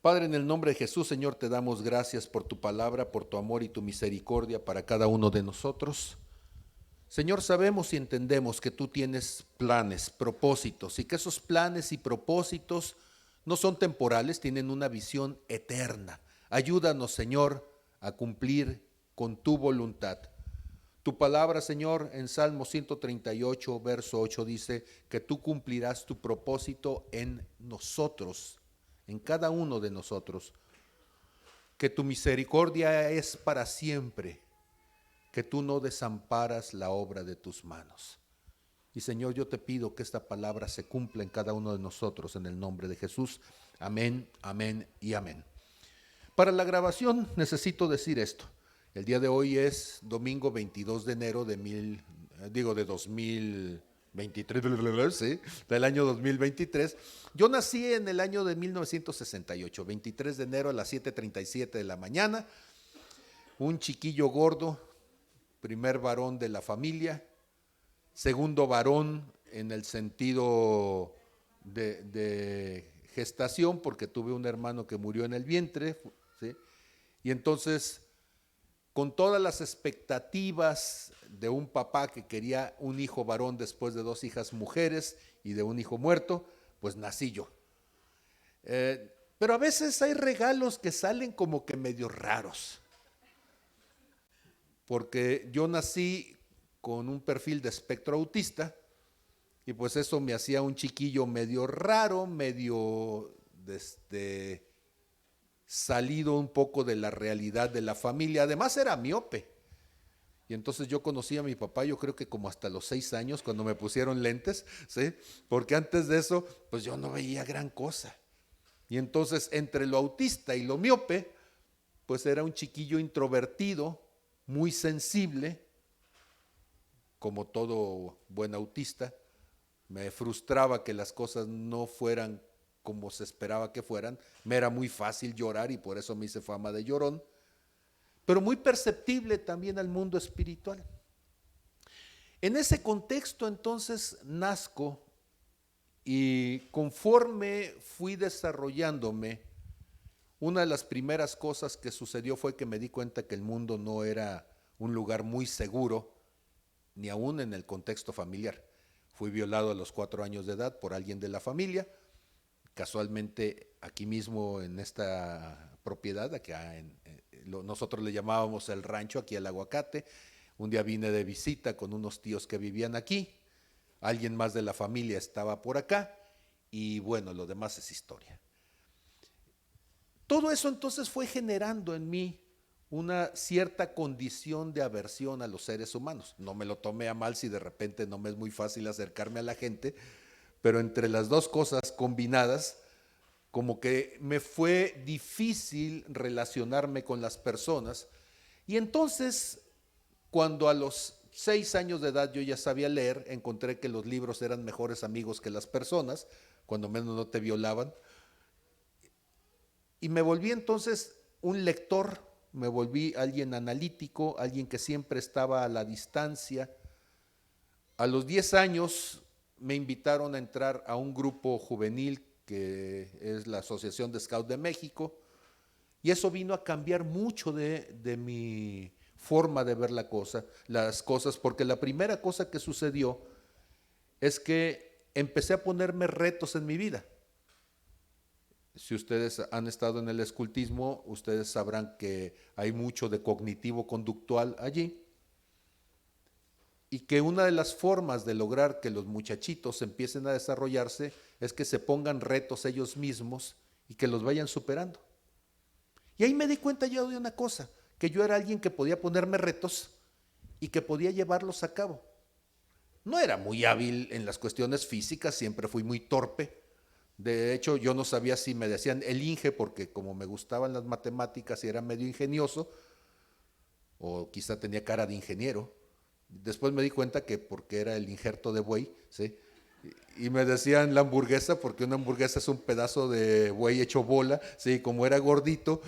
Padre, en el nombre de Jesús, Señor, te damos gracias por tu palabra, por tu amor y tu misericordia para cada uno de nosotros. Señor, sabemos y entendemos que tú tienes planes, propósitos, y que esos planes y propósitos no son temporales, tienen una visión eterna. Ayúdanos, Señor, a cumplir con tu voluntad. Tu palabra, Señor, en Salmo 138, verso 8 dice que tú cumplirás tu propósito en nosotros, en cada uno de nosotros, que tu misericordia es para siempre, que tú no desamparas la obra de tus manos. Y Señor, yo te pido que esta palabra se cumpla en cada uno de nosotros en el nombre de Jesús. Amén, amén y amén. Para la grabación necesito decir esto. El día de hoy es domingo 22 de enero de 2023, ¿sí? Del año 2023. Yo nací en el año de 1968, 23 de enero a las 7:37 de la mañana. Un chiquillo gordo, primer varón de la familia, segundo varón en el sentido de gestación, porque tuve un hermano que murió en el vientre, ¿sí? Y entonces, con todas las expectativas de un papá que quería un hijo varón después de dos hijas mujeres y de un hijo muerto, pues nací yo. Pero a veces hay regalos que salen como que medio raros, porque yo nací con un perfil de espectro autista y pues eso me hacía un chiquillo medio raro, medio salido un poco de la realidad de la familia. Además era miope. Y entonces yo conocí a mi papá, yo creo que como hasta los 6 años, cuando me pusieron lentes, ¿sí? Porque antes de eso, pues yo no veía gran cosa. Y entonces entre lo autista y lo miope, pues era un chiquillo introvertido, muy sensible, como todo buen autista. Me frustraba que las cosas no fueran como se esperaba que fueran. Me era muy fácil llorar y por eso me hice fama de llorón, pero muy perceptible también al mundo espiritual. En ese contexto entonces nazco y conforme fui desarrollándome, una de las primeras cosas que sucedió fue que me di cuenta que el mundo no era un lugar muy seguro, ni aún en el contexto familiar. Fui violado a los 4 años de edad por alguien de la familia, casualmente aquí mismo en esta propiedad, acá nosotros le llamábamos el rancho, aquí el aguacate. Un día vine de visita con unos tíos que vivían aquí, alguien más de la familia estaba por acá y bueno, lo demás es historia. Todo eso entonces fue generando en mí una cierta condición de aversión a los seres humanos. No me lo tomé a mal si de repente no me es muy fácil acercarme a la gente, pero entre las dos cosas combinadas, como que me fue difícil relacionarme con las personas. Y entonces, cuando a los 6 años de edad yo ya sabía leer, encontré que los libros eran mejores amigos que las personas, cuando menos no te violaban. Y me volví entonces un lector, me volví alguien analítico, alguien que siempre estaba a la distancia. A los 10 años me invitaron a entrar a un grupo juvenil que es la Asociación de Scouts de México, y eso vino a cambiar mucho de mi forma de ver las cosas, porque la primera cosa que sucedió es que empecé a ponerme retos en mi vida. Si ustedes han estado en el escultismo, ustedes sabrán que hay mucho de cognitivo conductual allí, y que una de las formas de lograr que los muchachitos empiecen a desarrollarse es que se pongan retos ellos mismos y que los vayan superando. Y ahí me di cuenta yo de una cosa, que yo era alguien que podía ponerme retos y que podía llevarlos a cabo. No era muy hábil en las cuestiones físicas, siempre fui muy torpe. De hecho, yo no sabía si me decían el Inge, porque como me gustaban las matemáticas y era medio ingenioso, o quizá tenía cara de ingeniero. Después me di cuenta que porque era el injerto de buey, ¿sí? Y me decían la hamburguesa, porque una hamburguesa es un pedazo de buey hecho bola, ¿sí? Como era gordito.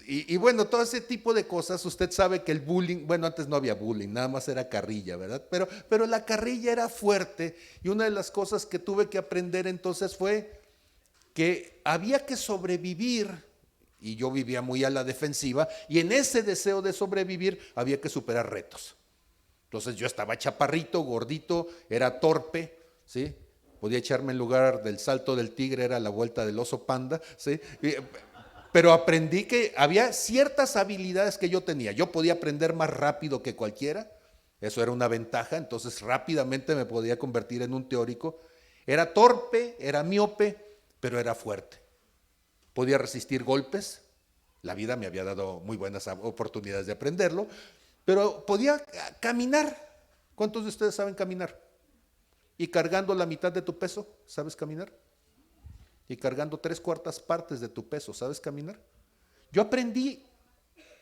Y bueno, todo ese tipo de cosas, usted sabe que el bullying, bueno, antes no había bullying, nada más era carrilla, ¿verdad? Pero la carrilla era fuerte, y una de las cosas que tuve que aprender entonces fue que había que sobrevivir, y yo vivía muy a la defensiva, y en ese deseo de sobrevivir había que superar retos. Entonces yo estaba chaparrito, gordito, era torpe, ¿sí? Podía echarme en lugar del salto del tigre, era la vuelta del oso panda, ¿sí? Pero aprendí que había ciertas habilidades que yo tenía. Yo podía aprender más rápido que cualquiera, eso era una ventaja, entonces rápidamente me podía convertir en un teórico. Era torpe, era miope, pero era fuerte. Podía resistir golpes, la vida me había dado muy buenas oportunidades de aprenderlo, pero podía caminar. ¿Cuántos de ustedes saben caminar? Y cargando la mitad de tu peso, ¿sabes caminar? Y cargando 3/4 de tu peso, ¿sabes caminar? Yo aprendí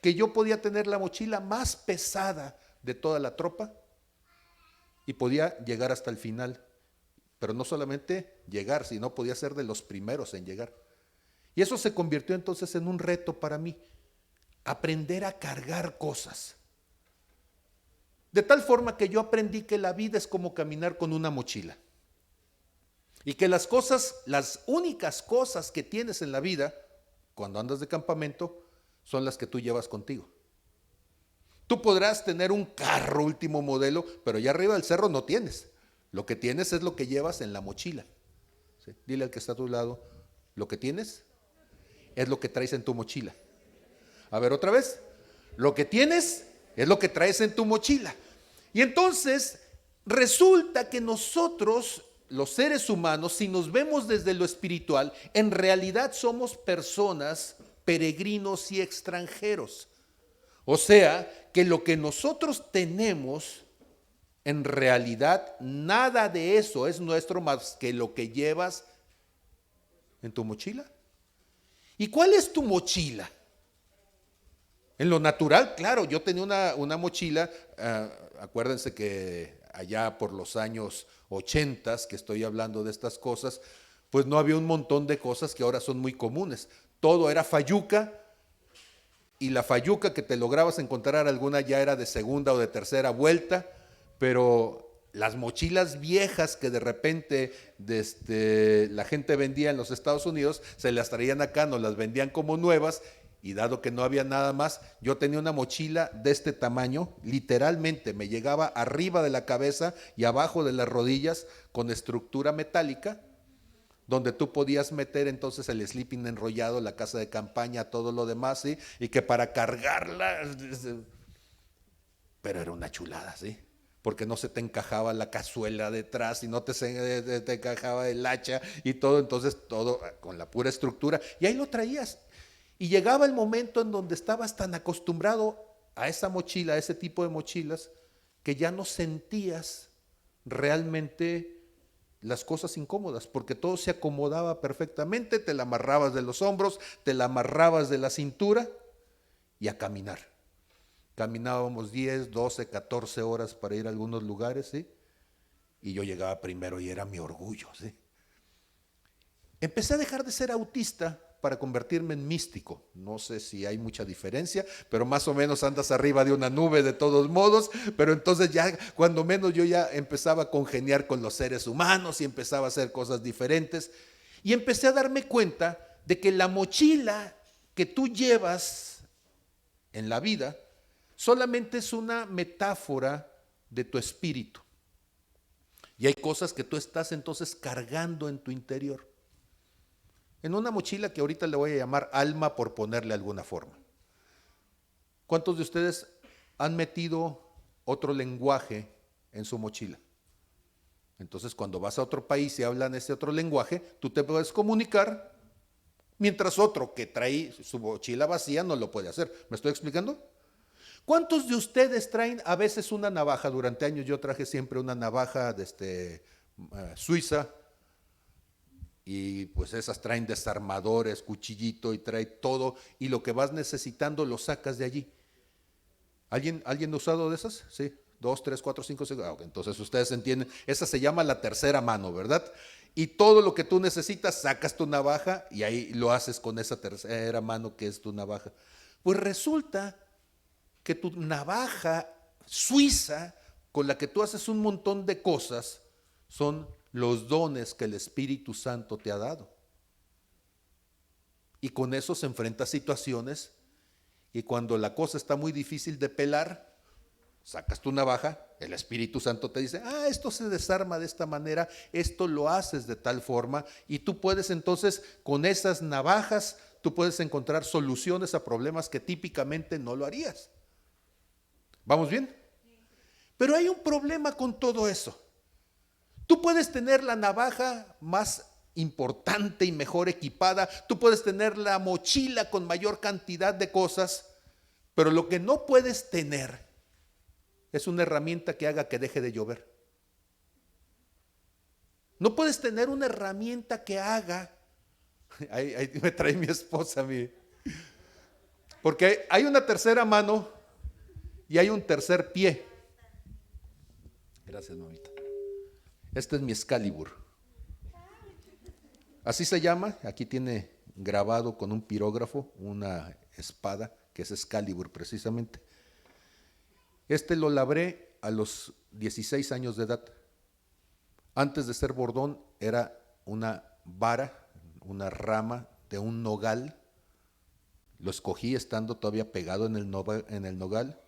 que yo podía tener la mochila más pesada de toda la tropa y podía llegar hasta el final, pero no solamente llegar, sino podía ser de los primeros en llegar. Y eso se convirtió entonces en un reto para mí, aprender a cargar cosas. De tal forma que yo aprendí que la vida es como caminar con una mochila. Y que las cosas, las únicas cosas que tienes en la vida, cuando andas de campamento, son las que tú llevas contigo. Tú podrás tener un carro último modelo, pero allá arriba del cerro no tienes. Lo que tienes es lo que llevas en la mochila. ¿Sí? Dile al que está a tu lado, lo que tienes es lo que traes en tu mochila. A ver, otra vez. Lo que tienes es lo que traes en tu mochila. Y entonces resulta que nosotros, los seres humanos, si nos vemos desde lo espiritual, en realidad somos personas, peregrinos y extranjeros. O sea, que lo que nosotros tenemos, en realidad nada de eso es nuestro más que lo que llevas en tu mochila. ¿Y cuál es tu mochila? En lo natural, claro, yo tenía una mochila, acuérdense que allá por los años 80, que estoy hablando de estas cosas, pues no había un montón de cosas que ahora son muy comunes. Todo era fayuca, y la fayuca que te lograbas encontrar alguna ya era de segunda o de tercera vuelta, pero las mochilas viejas que de repente la gente vendía en los Estados Unidos, se las traían acá, nos las vendían como nuevas, y dado que no había nada más, yo tenía una mochila de este tamaño, literalmente me llegaba arriba de la cabeza y abajo de las rodillas, con estructura metálica, donde tú podías meter entonces el sleeping enrollado, la casa de campaña, todo lo demás, ¿sí? Y que para cargarla, pero era una chulada, ¿sí? Porque no se te encajaba la cazuela detrás y no te encajaba el hacha y todo, entonces todo con la pura estructura, y ahí lo traías. Y llegaba el momento en donde estabas tan acostumbrado a esa mochila, a ese tipo de mochilas, que ya no sentías realmente las cosas incómodas, porque todo se acomodaba perfectamente, te la amarrabas de los hombros, te la amarrabas de la cintura y a caminar. Caminábamos 10, 12, 14 horas para ir a algunos lugares, ¿sí? Y yo llegaba primero y era mi orgullo, ¿sí? Empecé a dejar de ser autista para convertirme en místico. No sé si hay mucha diferencia, pero más o menos andas arriba de una nube de todos modos, pero entonces ya, cuando menos yo ya empezaba a congeniar con los seres humanos y empezaba a hacer cosas diferentes, y empecé a darme cuenta de que la mochila que tú llevas en la vida solamente es una metáfora de tu espíritu. Y hay cosas que tú estás entonces cargando en tu interior. En una mochila que ahorita le voy a llamar alma por ponerle alguna forma. ¿Cuántos de ustedes han metido otro lenguaje en su mochila? Entonces, cuando vas a otro país y hablan ese otro lenguaje, tú te puedes comunicar, mientras otro que trae su mochila vacía no lo puede hacer. ¿Me estoy explicando? ¿Cuántos de ustedes traen a veces una navaja? Durante años yo traje siempre una navaja de suiza, y pues esas traen desarmadores, cuchillito y trae todo, y lo que vas necesitando lo sacas de allí. ¿Alguien ha usado de esas? Sí, 2, 3, 4, 5, 6. Okay, entonces ustedes entienden, esa se llama la tercera mano, ¿verdad? Y todo lo que tú necesitas, sacas tu navaja y ahí lo haces con esa tercera mano que es tu navaja. Pues resulta que tu navaja suiza, con la que tú haces un montón de cosas, son los dones que el Espíritu Santo te ha dado. Y con eso se enfrenta a situaciones, y cuando la cosa está muy difícil de pelar, sacas tu navaja, el Espíritu Santo te dice, esto se desarma de esta manera, esto lo haces de tal forma, y tú puedes entonces con esas navajas, tú puedes encontrar soluciones a problemas que típicamente no lo harías. ¿Vamos bien? Pero hay un problema con todo eso. Tú puedes tener la navaja más importante y mejor equipada, tú puedes tener la mochila con mayor cantidad de cosas, pero lo que no puedes tener es una herramienta que haga que deje de llover. No puedes tener una herramienta que haga, ahí me trae mi esposa a mí, porque hay una tercera mano y hay un tercer pie. Gracias, mamita. Este es mi Excalibur. Así se llama, aquí tiene grabado con un pirógrafo una espada que es Excalibur precisamente. Este lo labré a los 16 años de edad. Antes de ser bordón era una vara, una rama de un nogal. Lo escogí estando todavía pegado en el nogal.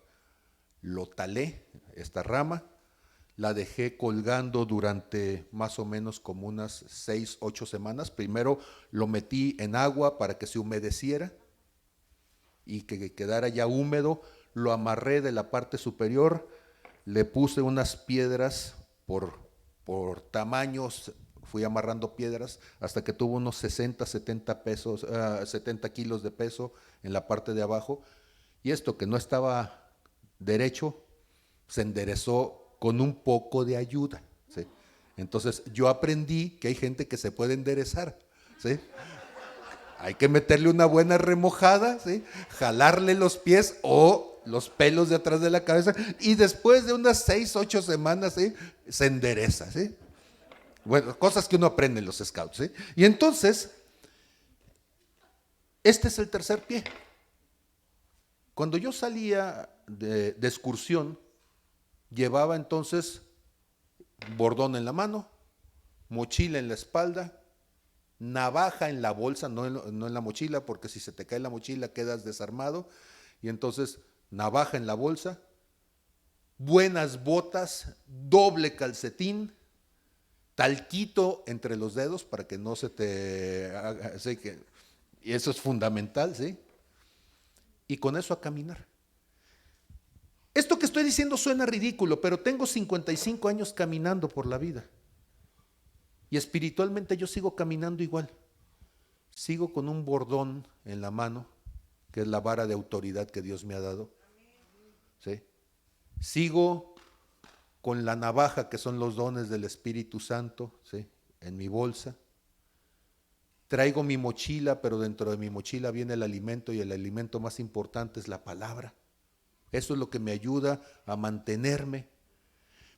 Lo talé, esta rama, la dejé colgando durante más o menos como unas 6, 8 semanas. Primero lo metí en agua para que se humedeciera y que quedara ya húmedo. Lo amarré de la parte superior, le puse unas piedras por tamaños, fui amarrando piedras hasta que tuvo unos 60, 70 kilos de peso en la parte de abajo. Y esto que no estaba derecho, se enderezó con un poco de ayuda, ¿sí? Entonces yo aprendí que hay gente que se puede enderezar, ¿sí? Hay que meterle una buena remojada, ¿sí? Jalarle los pies o los pelos de atrás de la cabeza, y después de unas 6, 8 semanas, ¿sí?, se endereza, ¿sí? Bueno, cosas que uno aprende en los scouts, ¿sí? Y entonces, este es el tercer pie. Cuando yo salía de excursión, llevaba entonces bordón en la mano, mochila en la espalda, navaja en la bolsa, no en la mochila, porque si se te cae la mochila quedas desarmado, y entonces navaja en la bolsa, buenas botas, doble calcetín, talquito entre los dedos para que no se te haga, ¿sí? Y eso es fundamental, ¿sí? Y con eso a caminar. Esto que estoy diciendo suena ridículo, pero tengo 55 años caminando por la vida. Y espiritualmente yo sigo caminando igual. Sigo con un bordón en la mano, que es la vara de autoridad que Dios me ha dado, ¿sí? Sigo con la navaja, que son los dones del Espíritu Santo, ¿sí?, en mi bolsa. Traigo mi mochila, pero dentro de mi mochila viene el alimento, y el alimento más importante es la palabra. Eso es lo que me ayuda a mantenerme.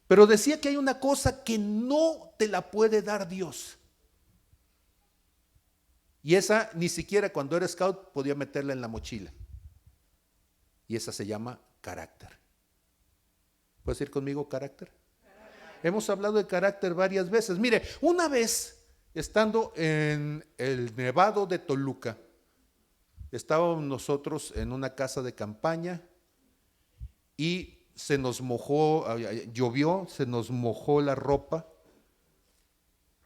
Pero decía que hay una cosa que no te la puede dar Dios. Y esa ni siquiera cuando era scout podía meterla en la mochila. Y esa se llama carácter. ¿Puedes decir conmigo carácter? Hemos hablado de carácter varias veces. Mire, una vez estando en el Nevado de Toluca, estábamos nosotros en una casa de campaña y se nos mojó, llovió, se nos mojó la ropa,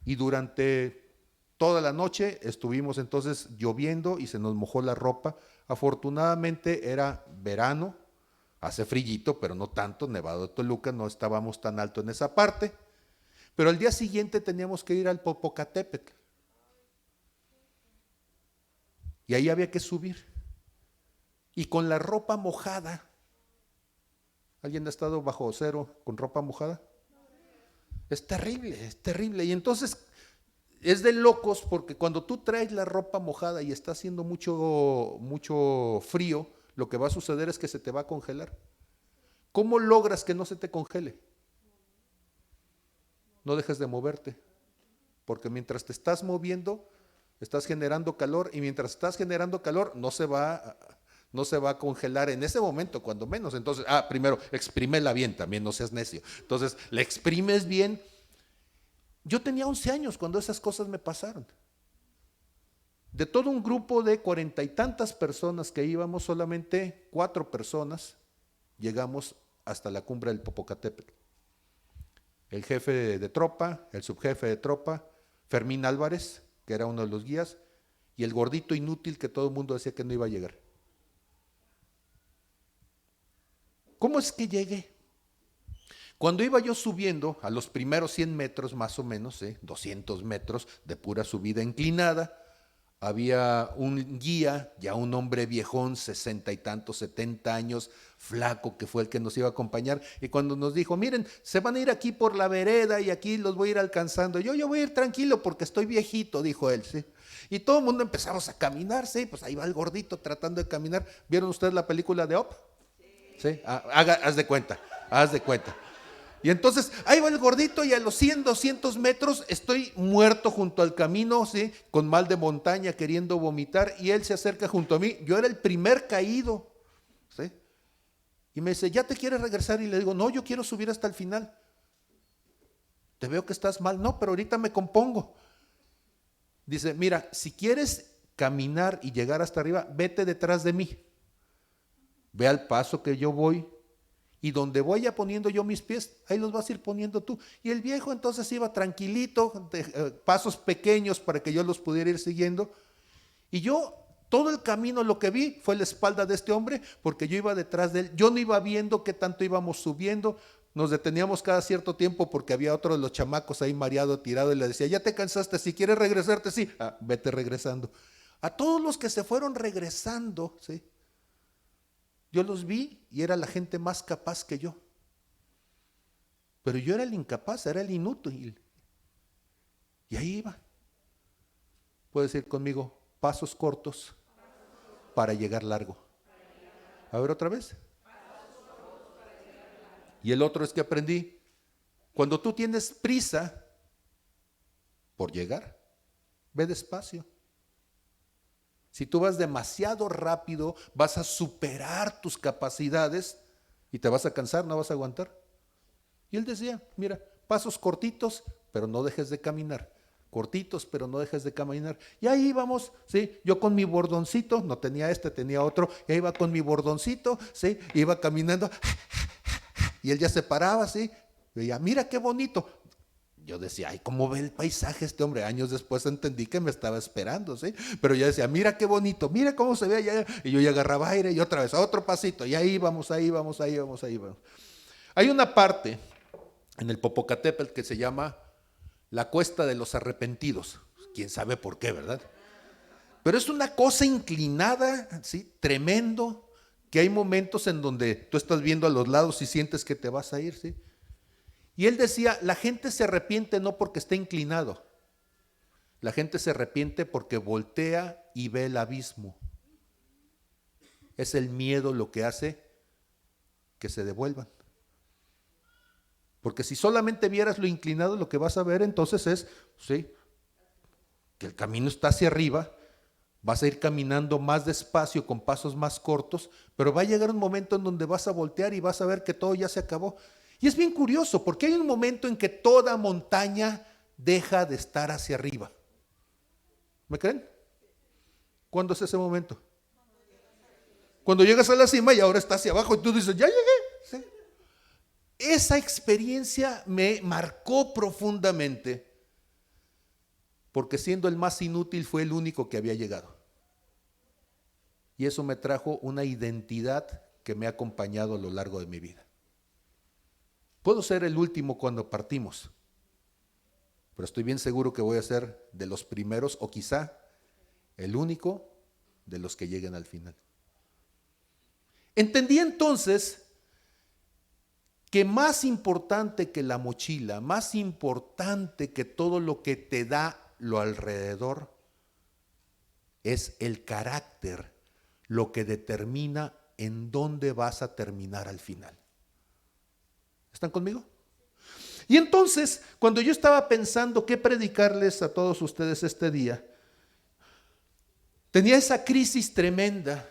y durante toda la noche estuvimos entonces lloviendo y se nos mojó la ropa. Afortunadamente era verano, hace frillito, pero no tanto. Nevado de Toluca, no estábamos tan alto en esa parte, pero al día siguiente teníamos que ir al Popocatépetl y ahí había que subir, y con la ropa mojada. ¿Alguien ha estado bajo cero con ropa mojada? Es terrible, es terrible. Y entonces es de locos, porque cuando tú traes la ropa mojada y está haciendo mucho frío, lo que va a suceder es que se te va a congelar. ¿Cómo logras que no se te congele? No dejes de moverte, porque mientras te estás moviendo, estás generando calor, y mientras estás generando calor, no se va a congelar en ese momento, cuando menos. Entonces, primero, exprímela bien, también no seas necio. Entonces, la exprimes bien. Yo tenía 11 años cuando esas cosas me pasaron. De todo un grupo de 40 y tantas personas que íbamos, solamente 4 personas llegamos hasta la cumbre del Popocatépetl. El jefe de tropa, el subjefe de tropa, Fermín Álvarez, que era uno de los guías, y el gordito inútil que todo el mundo decía que no iba a llegar. ¿Cómo es que llegué? Cuando iba yo subiendo a los primeros 100 metros más o menos, 200 metros de pura subida inclinada, había un guía, ya un hombre viejón, 60 y tantos, 70 años, flaco, que fue el que nos iba a acompañar, y cuando nos dijo, miren, se van a ir aquí por la vereda y aquí los voy a ir alcanzando, yo voy a ir tranquilo porque estoy viejito, dijo él, ¿sí? Y todo el mundo empezamos a caminar, sí, pues ahí va el gordito tratando de caminar. ¿Vieron ustedes la película de Up? Sí, haz de cuenta, haz de cuenta. Y entonces, ahí va el gordito y a los 100, 200 metros estoy muerto junto al camino, ¿sí? Con mal de montaña, queriendo vomitar, y él se acerca junto a mí. Yo era el primer caído, ¿sí? Y me dice, ¿ya te quieres regresar? Y le digo, no, yo quiero subir hasta el final. Te veo que estás mal. No, pero ahorita me compongo. Dice, mira, si quieres caminar y llegar hasta arriba, vete detrás de mí. Ve al paso que yo voy. Y donde vaya poniendo yo mis pies, ahí los vas a ir poniendo tú. Y el viejo entonces iba tranquilito, pasos pequeños para que yo los pudiera ir siguiendo. Y yo, todo el camino lo que vi fue la espalda de este hombre, porque yo iba detrás de él. Yo no iba viendo qué tanto íbamos subiendo. Nos deteníamos cada cierto tiempo porque había otro de los chamacos ahí mareado, tirado, y le decía, ya te cansaste, si quieres regresarte, sí, vete regresando. A todos los que se fueron regresando, ¿sí? Yo los vi y era la gente más capaz que yo. Pero yo era el incapaz, era el inútil. Y ahí iba. Puedes ir conmigo, pasos cortos para llegar largo. A ver otra vez. Y el otro es que aprendí, cuando tú tienes prisa por llegar, ve despacio. Si tú vas demasiado rápido, vas a superar tus capacidades y te vas a cansar, no vas a aguantar. Y él decía, mira, pasos cortitos, pero no dejes de caminar. Cortitos, pero no dejes de caminar. Y ahí íbamos, ¿sí? Yo con mi bordoncito, no tenía este, tenía otro, y iba con mi bordoncito, ¿sí? Iba caminando, y él ya se paraba, ¿sí? Y veía, mira qué bonito. Yo decía, ay, ¿cómo ve el paisaje este hombre? Años después entendí que me estaba esperando, ¿sí? Pero yo decía, mira qué bonito, mira cómo se ve allá. Y yo ya agarraba aire y otra vez, otro pasito. Y ahí vamos, ahí vamos, ahí vamos, ahí vamos. Hay una parte en el Popocatépetl que se llama la Cuesta de los Arrepentidos. Quién sabe por qué, ¿verdad? Pero es una cosa inclinada, ¿sí? Tremendo, que hay momentos en donde tú estás viendo a los lados y sientes que te vas a ir, ¿sí? Y él decía, la gente se arrepiente no porque esté inclinado, la gente se arrepiente porque voltea y ve el abismo. Es el miedo lo que hace que se devuelvan. Porque si solamente vieras lo inclinado, lo que vas a ver entonces es, sí, que el camino está hacia arriba, vas a ir caminando más despacio, con pasos más cortos, pero va a llegar un momento en donde vas a voltear y vas a ver que todo ya se acabó. Y es bien curioso, porque hay un momento en que toda montaña deja de estar hacia arriba. ¿Me creen? ¿Cuándo es ese momento? Cuando llegas a la cima y ahora está hacia abajo y tú dices, ya llegué. ¿Sí? Esa experiencia me marcó profundamente, porque siendo el más inútil fue el único que había llegado. Y eso me trajo una identidad que me ha acompañado a lo largo de mi vida. Puedo ser el último cuando partimos, pero estoy bien seguro que voy a ser de los primeros o quizá el único de los que lleguen al final. Entendí entonces que más importante que la mochila, más importante que todo lo que te da lo alrededor, es el carácter, lo que determina en dónde vas a terminar al final. ¿Están conmigo? Y entonces, cuando yo estaba pensando qué predicarles a todos ustedes este día, tenía esa crisis tremenda,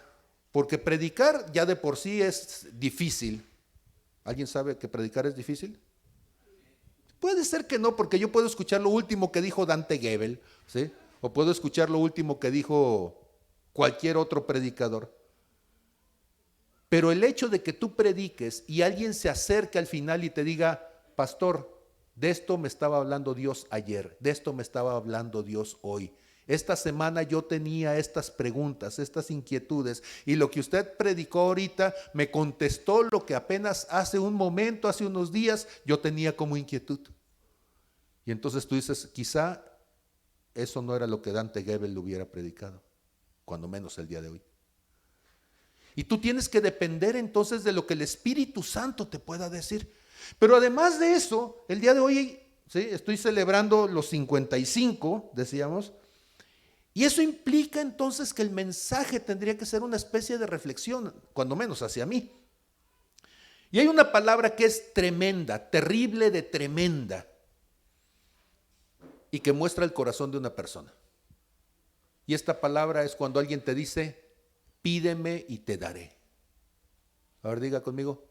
porque predicar ya de por sí es difícil. ¿Alguien sabe que predicar es difícil? Puede ser que no, porque yo puedo escuchar lo último que dijo Dante Gebel, ¿sí? o puedo escuchar lo último que dijo cualquier otro predicador. Pero el hecho de que tú prediques y alguien se acerque al final y te diga, pastor, de esto me estaba hablando Dios ayer, de esto me estaba hablando Dios hoy. Esta semana yo tenía estas preguntas, estas inquietudes, y lo que usted predicó ahorita me contestó lo que apenas hace un momento, hace unos días, yo tenía como inquietud. Y entonces tú dices, quizá eso no era lo que Dante Gebel le hubiera predicado, cuando menos el día de hoy. Y tú tienes que depender entonces de lo que el Espíritu Santo te pueda decir. Pero además de eso, el día de hoy, ¿sí?, estoy celebrando los 55, decíamos, y eso implica entonces que el mensaje tendría que ser una especie de reflexión, cuando menos hacia mí. Y hay una palabra que es tremenda, terrible de tremenda, y que muestra el corazón de una persona. Y esta palabra es cuando alguien te dice, pídeme y te daré. A ver, diga conmigo,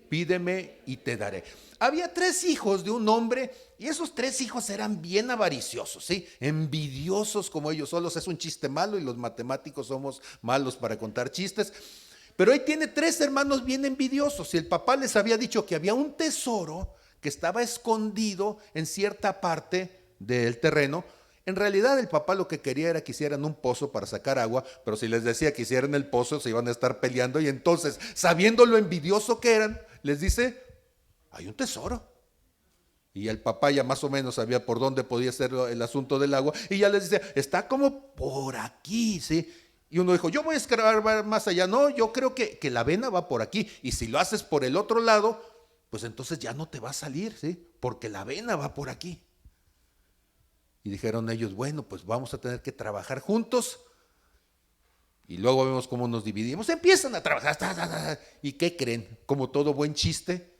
pídeme y te daré. Había 3 hijos de un hombre, y esos 3 hijos eran bien avariciosos, ¿sí? Envidiosos como ellos solos. Es un chiste malo y los matemáticos somos malos para contar chistes. Pero ahí tiene 3 hermanos bien envidiosos, y el papá les había dicho que había un tesoro que estaba escondido en cierta parte del terreno. En realidad el papá lo que quería era que hicieran un pozo para sacar agua, pero si les decía que hicieran el pozo se iban a estar peleando, y entonces, sabiendo lo envidioso que eran, les dice, hay un tesoro. Y el papá ya más o menos sabía por dónde podía ser el asunto del agua, y ya les dice, está como por aquí, ¿sí? Y uno dijo, yo voy a escarbar más allá. No, yo creo que la vena va por aquí, y si lo haces por el otro lado, pues entonces ya no te va a salir, ¿sí? Porque la vena va por aquí. Y dijeron ellos, bueno, pues vamos a tener que trabajar juntos, y luego vemos cómo nos dividimos. Empiezan a trabajar, ¿y qué creen? Como todo buen chiste,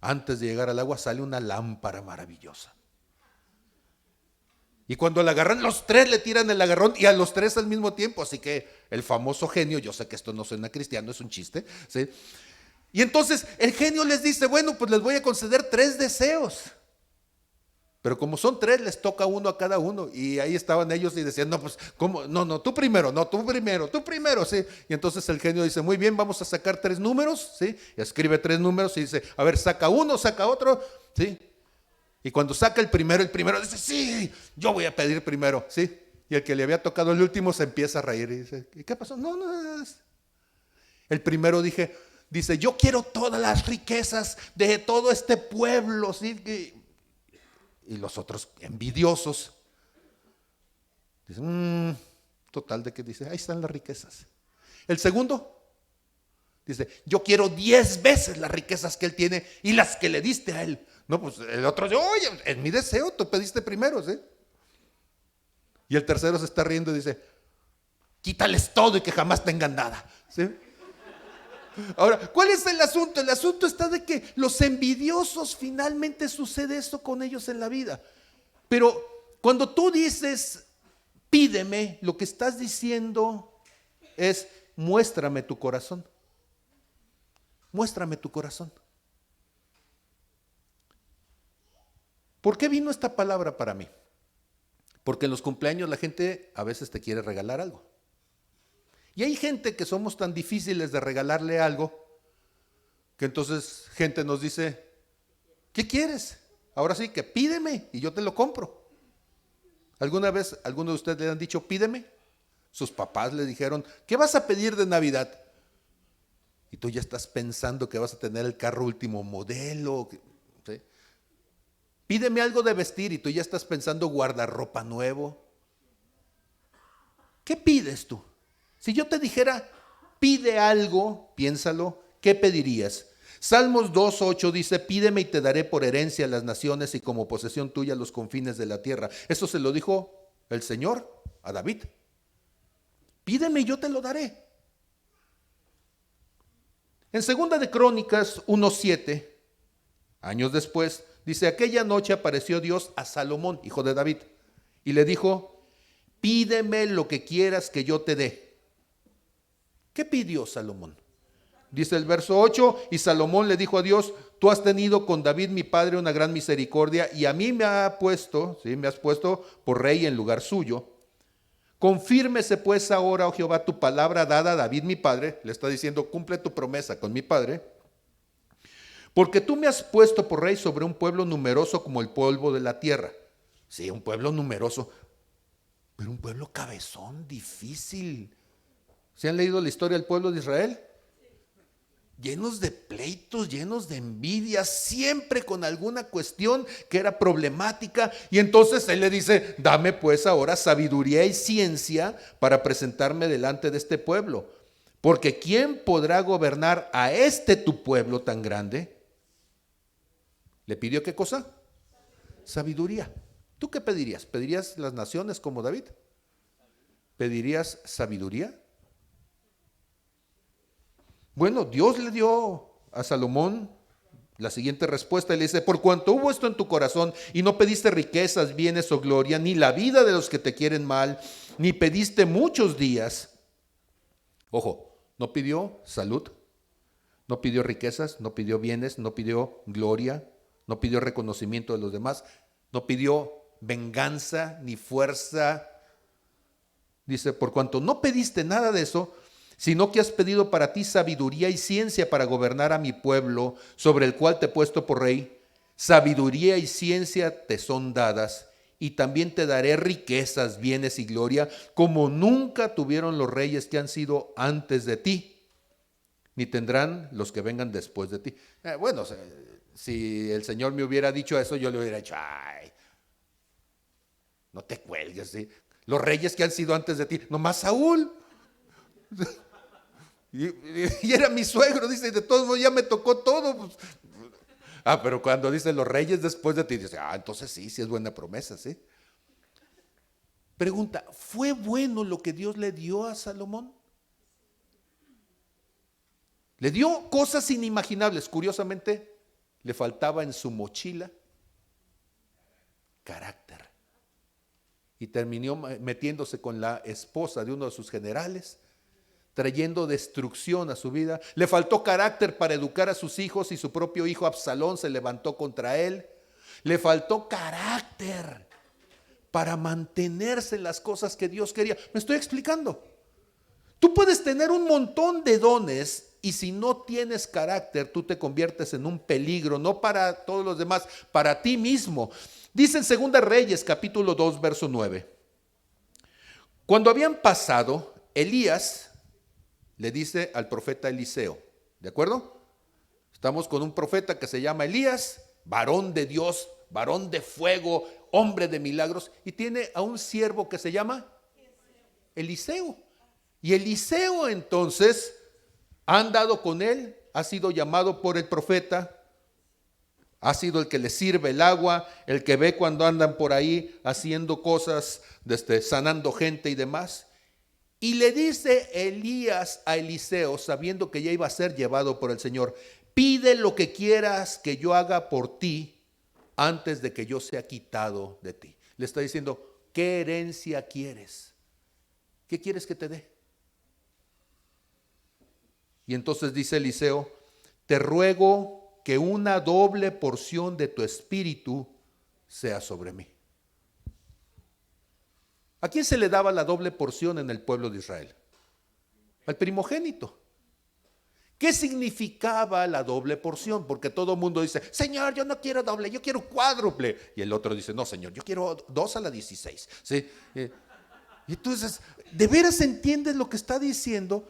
antes de llegar al agua sale una lámpara maravillosa. Y cuando la agarran, los 3 le tiran el agarrón, y a los 3 al mismo tiempo. Así que el famoso genio, yo sé que esto no suena cristiano, es un chiste, ¿sí? Y entonces el genio les dice, bueno, pues les voy a conceder 3 deseos. Pero como son 3, les toca uno a cada uno. Y ahí estaban ellos y decían, no, pues, ¿cómo? No, tú primero, ¿sí? Y entonces el genio dice, muy bien, vamos a sacar 3 números, ¿sí? Y escribe 3 números y dice, a ver, saca uno, saca otro, ¿sí? Y cuando saca el primero dice, sí, yo voy a pedir primero, ¿sí? Y el que le había tocado el último se empieza a reír y dice, ¿y qué pasó? No. El primero dice, yo quiero todas las riquezas de todo este pueblo, ¿sí? Y los otros envidiosos dicen, total de que dice, ahí están las riquezas. El segundo dice, yo quiero 10 veces las riquezas que él tiene y las que le diste a él. No, pues el otro dice, oye, es mi deseo, tú pediste primero, ¿sí? Y el tercero se está riendo y dice, quítales todo y que jamás tengan nada, ¿sí? Ahora, ¿cuál es el asunto? El asunto está de que los envidiosos finalmente sucede esto con ellos en la vida. Pero cuando tú dices, pídeme, lo que estás diciendo es, muéstrame tu corazón. Muéstrame tu corazón. ¿Por qué vino esta palabra para mí? Porque en los cumpleaños la gente a veces te quiere regalar algo. Y hay gente que somos tan difíciles de regalarle algo, que entonces gente nos dice, ¿qué quieres? Ahora sí que pídeme y yo te lo compro. ¿Alguna vez alguno de ustedes le han dicho pídeme? Sus papás le dijeron, ¿qué vas a pedir de Navidad? Y tú ya estás pensando que vas a tener el carro último modelo, ¿sí? Pídeme algo de vestir y tú ya estás pensando guardarropa nuevo. ¿Qué pides tú? Si yo te dijera, pide algo, piénsalo, ¿qué pedirías? Salmos 2:8 dice, pídeme y te daré por herencia las naciones y como posesión tuya los confines de la tierra. Eso se lo dijo el Señor a David. Pídeme y yo te lo daré. En 2 de Crónicas 1:7, años después, dice, aquella noche apareció Dios a Salomón, hijo de David, y le dijo, pídeme lo que quieras que yo te dé. ¿Qué pidió Salomón? Dice el verso 8, y Salomón le dijo a Dios, tú has tenido con David mi padre una gran misericordia y a mí me has puesto por rey en lugar suyo. Confírmese pues ahora, oh Jehová, tu palabra dada a David mi padre. Le está diciendo, cumple tu promesa con mi padre. Porque tú me has puesto por rey sobre un pueblo numeroso como el polvo de la tierra. Sí, un pueblo numeroso, pero un pueblo cabezón, difícil. ¿Se han leído la historia del pueblo de Israel? Llenos de pleitos, llenos de envidia, siempre con alguna cuestión que era problemática. Y entonces él le dice, dame pues ahora sabiduría y ciencia para presentarme delante de este pueblo. Porque ¿quién podrá gobernar a este tu pueblo tan grande? ¿Le pidió qué cosa? Sabiduría. ¿Tú qué pedirías? ¿Pedirías las naciones como David? ¿Pedirías sabiduría? Bueno, Dios le dio a Salomón la siguiente respuesta. Le dice, por cuanto hubo esto en tu corazón y no pediste riquezas, bienes o gloria, ni la vida de los que te quieren mal, ni pediste muchos días. Ojo, no pidió salud, no pidió riquezas, no pidió bienes, no pidió gloria, no pidió reconocimiento de los demás, no pidió venganza ni fuerza. Dice, por cuanto no pediste nada de eso, sino que has pedido para ti sabiduría y ciencia para gobernar a mi pueblo, sobre el cual te he puesto por rey. Sabiduría y ciencia te son dadas, y también te daré riquezas, bienes y gloria, como nunca tuvieron los reyes que han sido antes de ti, ni tendrán los que vengan después de ti. Bueno, si el Señor me hubiera dicho eso, yo le hubiera dicho, ay, no te cuelgues, ¿sí? Los reyes que han sido antes de ti, nomás Saúl. Y era mi suegro, dice, de todos modos ya me tocó todo. Pues. Pero cuando dice los reyes después de ti, dice, entonces sí es buena promesa, ¿sí? Pregunta, ¿fue bueno lo que Dios le dio a Salomón? Le dio cosas inimaginables. Curiosamente, le faltaba en su mochila carácter. Y terminó metiéndose con la esposa de uno de sus generales, trayendo destrucción a su vida. Le faltó carácter para educar a sus hijos y su propio hijo Absalón se levantó contra él. Le faltó carácter para mantenerse en las cosas que Dios quería. ¿Me estoy explicando? Tú puedes tener un montón de dones y si no tienes carácter, tú te conviertes en un peligro, no para todos los demás, para ti mismo. Dice en 2 Reyes, capítulo 2, verso 9. Cuando habían pasado, Elías le dice al profeta Eliseo, ¿de acuerdo? Estamos con un profeta que se llama Elías, varón de Dios, varón de fuego, hombre de milagros, y tiene a un siervo que se llama Eliseo. Y Eliseo entonces ha andado con él, ha sido llamado por el profeta, ha sido el que le sirve el agua, el que ve cuando andan por ahí haciendo cosas, sanando gente y demás. Y le dice Elías a Eliseo, sabiendo que ya iba a ser llevado por el Señor, pide lo que quieras que yo haga por ti antes de que yo sea quitado de ti. Le está diciendo, ¿qué herencia quieres? ¿Qué quieres que te dé? Y entonces dice Eliseo, te ruego que una doble porción de tu espíritu sea sobre mí. ¿A quién se le daba la doble porción en el pueblo de Israel? Al primogénito. ¿Qué significaba la doble porción? Porque todo el mundo dice, Señor, yo no quiero doble, yo quiero cuádruple. Y el otro dice, no, Señor, yo quiero 2 a la 16. ¿Sí? Y entonces, ¿de veras entiendes lo que está diciendo?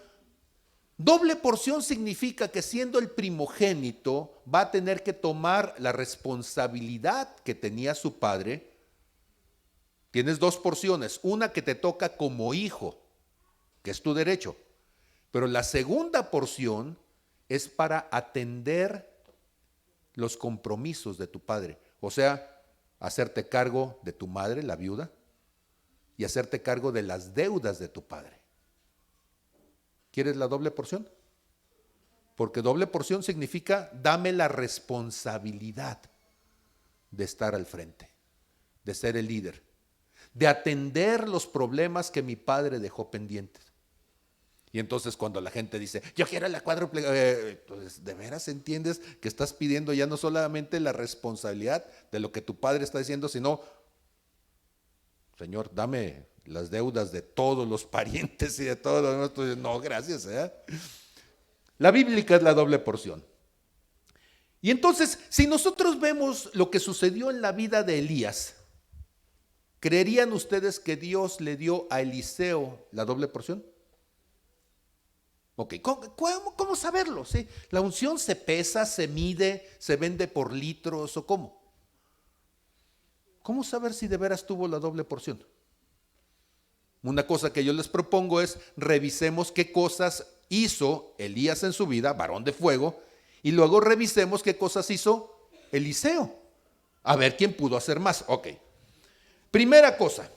Doble porción significa que siendo el primogénito va a tener que tomar la responsabilidad que tenía su padre. Tienes 2 porciones, una que te toca como hijo, que es tu derecho, pero la segunda porción es para atender los compromisos de tu padre, o sea, hacerte cargo de tu madre, la viuda, y hacerte cargo de las deudas de tu padre. ¿Quieres la doble porción? Porque doble porción significa dame la responsabilidad de estar al frente, de ser el líder, de atender los problemas que mi padre dejó pendientes. Y entonces cuando la gente dice, yo quiero la cuádruple, entonces, ¿de veras entiendes que estás pidiendo ya no solamente la responsabilidad de lo que tu padre está diciendo, sino, Señor, dame las deudas de todos los parientes y de todos los demás? Entonces, no, gracias. La bíblica es la doble porción. Y entonces, si nosotros vemos lo que sucedió en la vida de Elías, ¿creerían ustedes que Dios le dio a Eliseo la doble porción? Ok, ¿cómo saberlo? ¿Sí? ¿La unción se pesa, se mide, se vende por litros o cómo? ¿Cómo saber si de veras tuvo la doble porción? Una cosa que yo les propongo es revisemos qué cosas hizo Elías en su vida, varón de fuego, y luego revisemos qué cosas hizo Eliseo. A ver quién pudo hacer más. Ok. Primera cosa.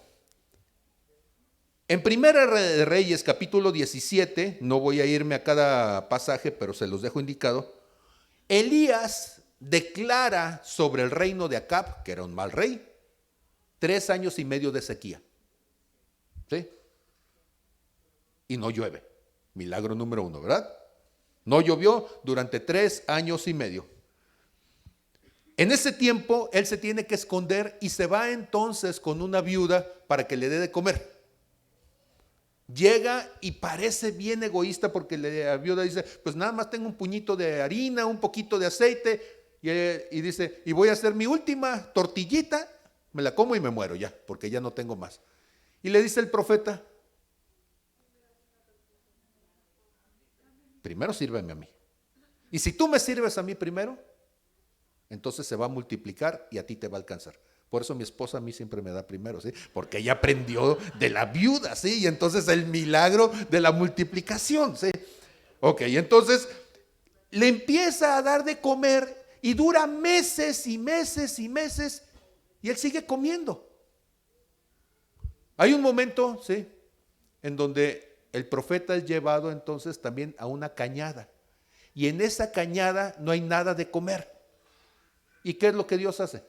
En Primera de Reyes, capítulo 17, no voy a irme a cada pasaje, pero se los dejo indicado. Elías declara sobre el reino de Acab, que era un mal rey, 3 años y medio de sequía. ¿Sí? Y no llueve. Milagro número 1, ¿verdad? No llovió durante 3 años y medio. En ese tiempo, él se tiene que esconder y se va entonces con una viuda para que le dé de comer. Llega y parece bien egoísta porque la viuda dice, pues nada más tengo un puñito de harina, un poquito de aceite, y dice, y voy a hacer mi última tortillita, me la como y me muero ya, porque ya no tengo más. Y le dice el profeta, primero sírveme a mí. Y si tú me sirves a mí primero, entonces se va a multiplicar y a ti te va a alcanzar. Por eso mi esposa a mí siempre me da primero, ¿sí? Porque ella aprendió de la viuda, ¿sí? Y entonces el milagro de la multiplicación, ¿sí? Ok, entonces le empieza a dar de comer y dura meses y meses y meses y él sigue comiendo. Hay un momento, ¿sí?, en donde el profeta es llevado entonces también a una cañada. Y en esa cañada no hay nada de comer. ¿Y qué es lo que Dios hace?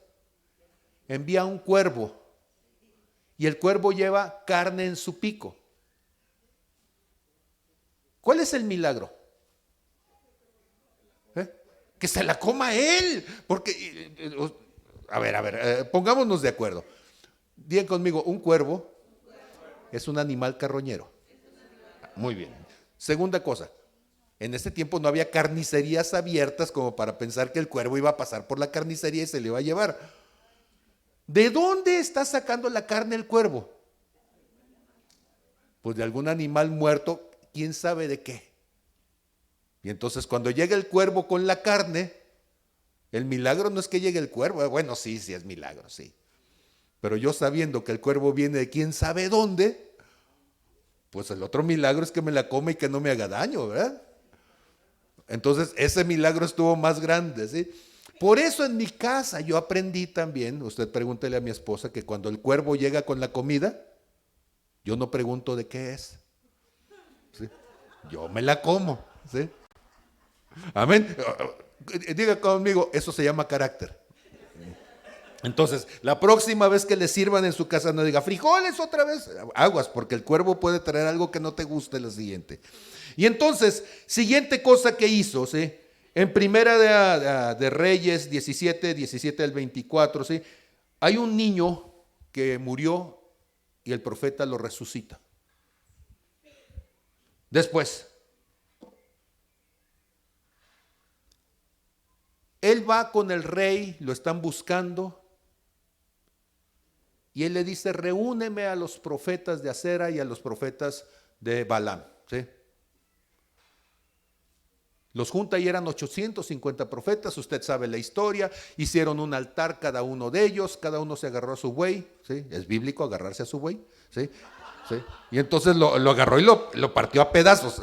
Envía un cuervo y el cuervo lleva carne en su pico. ¿Cuál es el milagro? Que se la coma él, porque, a ver, pongámonos de acuerdo. Digan conmigo, un cuervo es un animal carroñero. Muy bien. Segunda cosa, en ese tiempo no había carnicerías abiertas como para pensar que el cuervo iba a pasar por la carnicería y se le iba a llevar. ¿De dónde está sacando la carne el cuervo? Pues de algún animal muerto, quién sabe de qué. Y entonces cuando llega el cuervo con la carne, el milagro no es que llegue el cuervo, bueno, sí es milagro, sí. Pero yo sabiendo que el cuervo viene de quién sabe dónde, pues el otro milagro es que me la come y que no me haga daño, ¿verdad? Entonces ese milagro estuvo más grande, ¿sí? Por eso en mi casa yo aprendí también, usted pregúntele a mi esposa, que cuando el cuervo llega con la comida, yo no pregunto de qué es, ¿sí? Yo me la como, ¿sí? Amén. Diga conmigo, eso se llama carácter. Entonces, la próxima vez que le sirvan en su casa, no diga frijoles otra vez, aguas, porque el cuervo puede traer algo que no te guste la siguiente. Y entonces, siguiente cosa que hizo, ¿sí? En Primera de Reyes 17 al 24, ¿sí?, hay un niño que murió y el profeta lo resucita. Después, él va con el rey, lo están buscando, y él le dice, reúneme a los profetas de Acera y a los profetas de Balaam, ¿sí? Los junta y eran 850 profetas, usted sabe la historia, hicieron un altar cada uno de ellos, cada uno se agarró a su buey, ¿sí? Es bíblico agarrarse a su buey, ¿sí? ¿Sí? Y entonces lo agarró y lo partió a pedazos,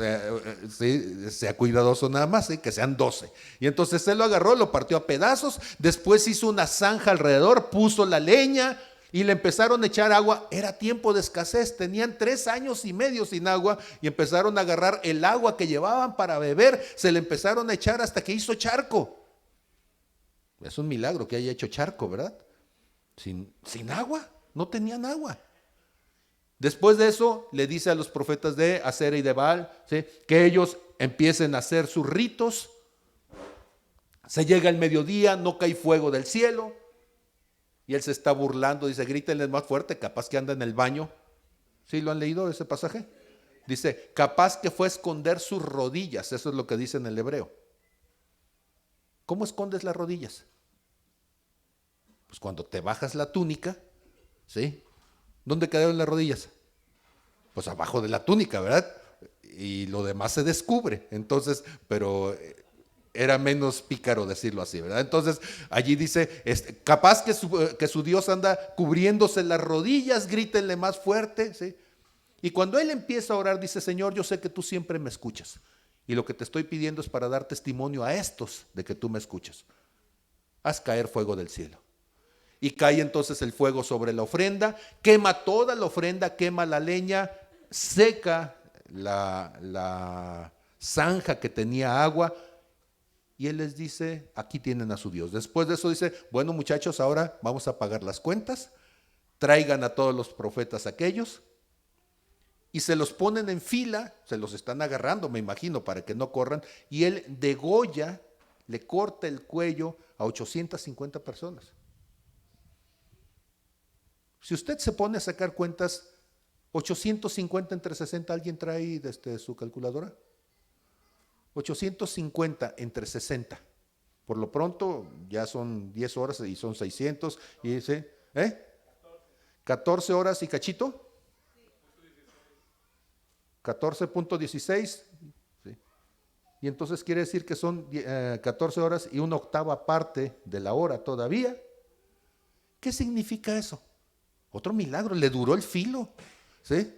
¿sí? Sea cuidadoso nada más, ¿sí? Que sean 12. Y entonces él lo agarró, lo partió a pedazos, después hizo una zanja alrededor, puso la leña, y le empezaron a echar agua. Era tiempo de escasez, tenían 3 años y medio sin agua y empezaron a agarrar el agua que llevaban para beber, se le empezaron a echar hasta que hizo charco. Es un milagro que haya hecho charco, ¿verdad? Sin agua, no tenían agua. Después de eso, le dice a los profetas de Acera y de Baal, ¿sí?, que ellos empiecen a hacer sus ritos. Se llega el mediodía, no cae fuego del cielo. Y él se está burlando, dice, grítenles más fuerte, capaz que anda en el baño. ¿Sí lo han leído ese pasaje? Dice, capaz que fue a esconder sus rodillas. Eso es lo que dice en el hebreo. ¿Cómo escondes las rodillas? Pues cuando te bajas la túnica, ¿sí? ¿Dónde quedaron las rodillas? Pues abajo de la túnica, ¿verdad? Y lo demás se descubre. Entonces, pero era menos pícaro decirlo así, ¿verdad? Entonces, allí dice, capaz que su Dios anda cubriéndose las rodillas, grítenle más fuerte, ¿sí? Y cuando él empieza a orar, dice, Señor, yo sé que tú siempre me escuchas. Y lo que te estoy pidiendo es para dar testimonio a estos de que tú me escuchas. Haz caer fuego del cielo. Y cae entonces el fuego sobre la ofrenda, quema toda la ofrenda, quema la leña, seca la zanja que tenía agua. Y él les dice, aquí tienen a su Dios. Después de eso dice, bueno muchachos, ahora vamos a pagar las cuentas. Traigan a todos los profetas aquellos. Y se los ponen en fila, se los están agarrando, me imagino, para que no corran. Y él degolla, le corta el cuello a 850 personas. Si usted se pone a sacar cuentas, 850 entre 60, ¿alguien trae desde su calculadora? 850 entre 60. Por lo pronto ya son 10 horas y son 600. Y dice, 14 horas y cachito. 14.16. ¿Sí? Y entonces quiere decir que son 14 horas y una octava parte de la hora todavía. ¿Qué significa eso? Otro milagro, le duró el filo, ¿sí?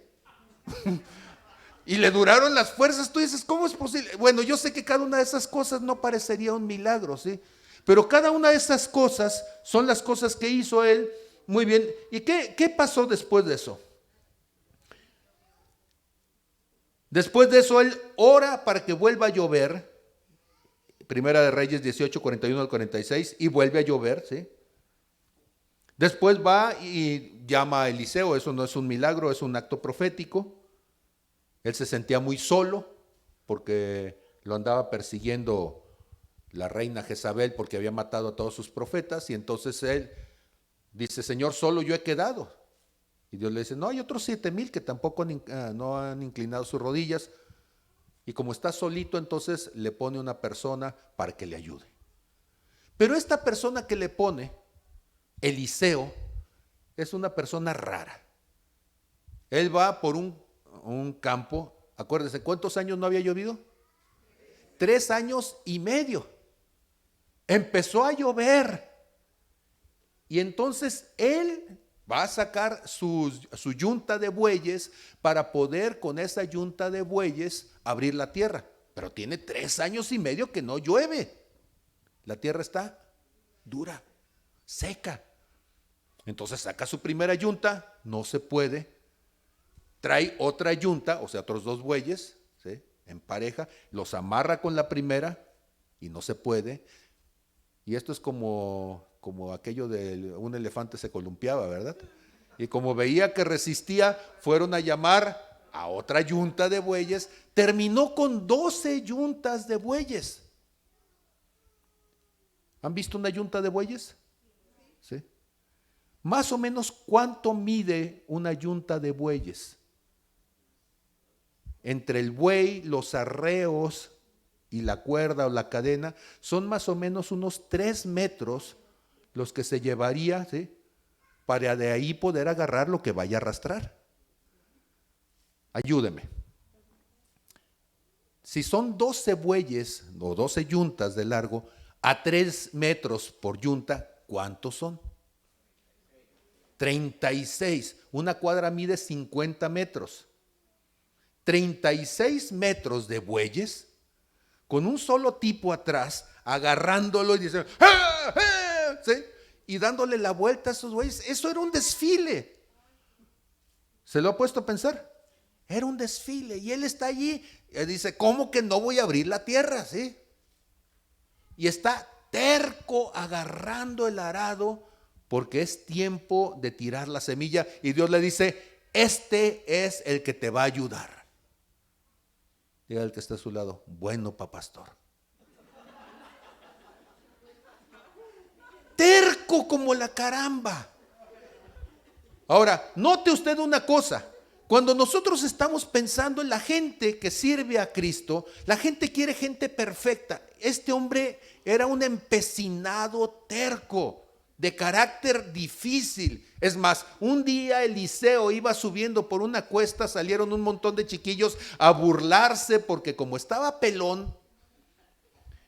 Y le duraron las fuerzas. Tú dices, ¿cómo es posible? Bueno, yo sé que cada una de esas cosas no parecería un milagro, ¿sí? Pero cada una de esas cosas son las cosas que hizo él muy bien. ¿Y qué pasó después de eso? Después de eso él ora para que vuelva a llover. Primera de Reyes 18, 41 al 46, y vuelve a llover, ¿sí? Después va y llama a Eliseo. Eso no es un milagro, es un acto profético. Él se sentía muy solo porque lo andaba persiguiendo la reina Jezabel porque había matado a todos sus profetas. Y entonces él dice, Señor, solo yo he quedado. Y Dios le dice, no, hay otros 7,000 que tampoco no han inclinado sus rodillas. Y como está solito, entonces le pone una persona para que le ayude. Pero esta persona que le pone, Eliseo, es una persona rara. Él va por un campo. Acuérdense, ¿cuántos años no había llovido? 3 años y medio. Empezó a llover. Y entonces él va a sacar su yunta de bueyes para poder con esa yunta de bueyes abrir la tierra. Pero tiene 3 años y medio que no llueve. La tierra está dura, seca. Entonces saca su primera yunta, no se puede. Trae otra yunta, o sea, otros 2 bueyes, ¿sí?, en pareja, los amarra con la primera y no se puede. Y esto es como aquello de un elefante se columpiaba, ¿verdad? Y como veía que resistía, fueron a llamar a otra yunta de bueyes. Terminó con 12 yuntas de bueyes. ¿Han visto una yunta de bueyes? ¿Sí? Más o menos, ¿cuánto mide una yunta de bueyes? Entre el buey, los arreos y la cuerda o la cadena, son más o menos unos 3 metros los que se llevaría, ¿sí?, para de ahí poder agarrar lo que vaya a arrastrar. Ayúdeme. Si son 12 bueyes o 12 yuntas de largo, a 3 metros por yunta, ¿cuántos son? 36. Una cuadra mide 50 metros. 36 metros de bueyes con un solo tipo atrás, agarrándolo y diciendo, ¡ah! ¡Ah! ¿Sí?, y dándole la vuelta a esos bueyes. Eso era un desfile. ¿Se lo ha puesto a pensar? Era un desfile y él está allí. Él dice, ¿cómo que no voy a abrir la tierra? ¿Sí? Y está terco agarrando el arado porque es tiempo de tirar la semilla. Y Dios le dice, este es el que te va a ayudar. Diga el que está a su lado, bueno, pastor. Terco como la caramba. Ahora, note usted una cosa. Cuando nosotros estamos pensando en la gente que sirve a Cristo, la gente quiere gente perfecta. Este hombre era un empecinado terco, de carácter difícil. Es más, un día Eliseo iba subiendo por una cuesta, salieron un montón de chiquillos a burlarse porque como estaba pelón,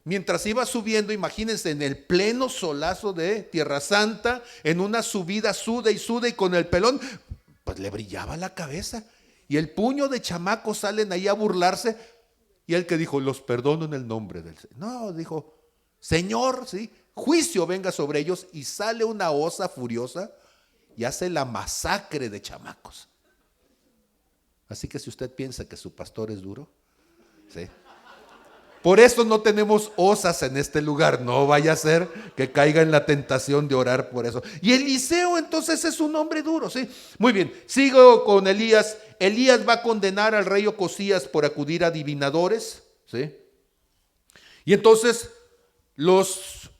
mientras iba subiendo, imagínense, en el pleno solazo de Tierra Santa, en una subida suda y con el pelón, pues le brillaba la cabeza. Y el puño de chamacos salen ahí a burlarse. Y el que dijo, los perdono en el nombre del Señor. No, dijo, Señor, sí, juicio venga sobre ellos. Y sale una osa furiosa y hace la masacre de chamacos. Así que si usted piensa que su pastor es duro, sí. Por eso no tenemos osas en este lugar. No vaya a ser que caiga en la tentación de orar por eso. Y Eliseo entonces es un hombre duro, ¿sí? Muy bien, sigo con Elías. Elías va a condenar al rey Ocosías por acudir a adivinadores, ¿sí? Y entonces los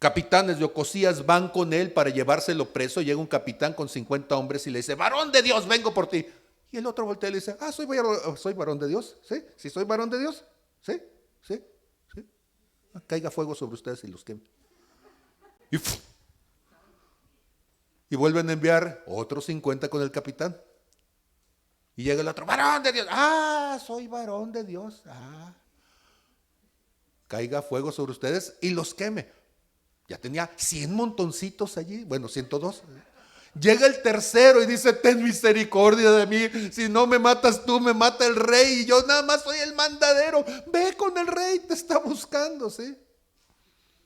capitanes de Ocosías van con él para llevárselo preso. Llega un capitán con 50 hombres y le dice, varón de Dios, vengo por ti. Y el otro voltea y le dice, soy varón de Dios, ¿sí? ¿Sí soy varón de Dios? ¿Sí? ¿Sí? ¿Sí? Caiga fuego sobre ustedes y los queme. Y vuelven a enviar otros 50 con el capitán. Y llega el otro, varón de Dios. Soy varón de Dios. Caiga fuego sobre ustedes y los queme. Ya tenía 100 montoncitos allí. Bueno, 102. Llega el tercero y dice, ten misericordia de mí, si no me matas tú, me mata el rey y yo nada más soy el mandadero. Ve con el rey, te está buscando, ¿sí?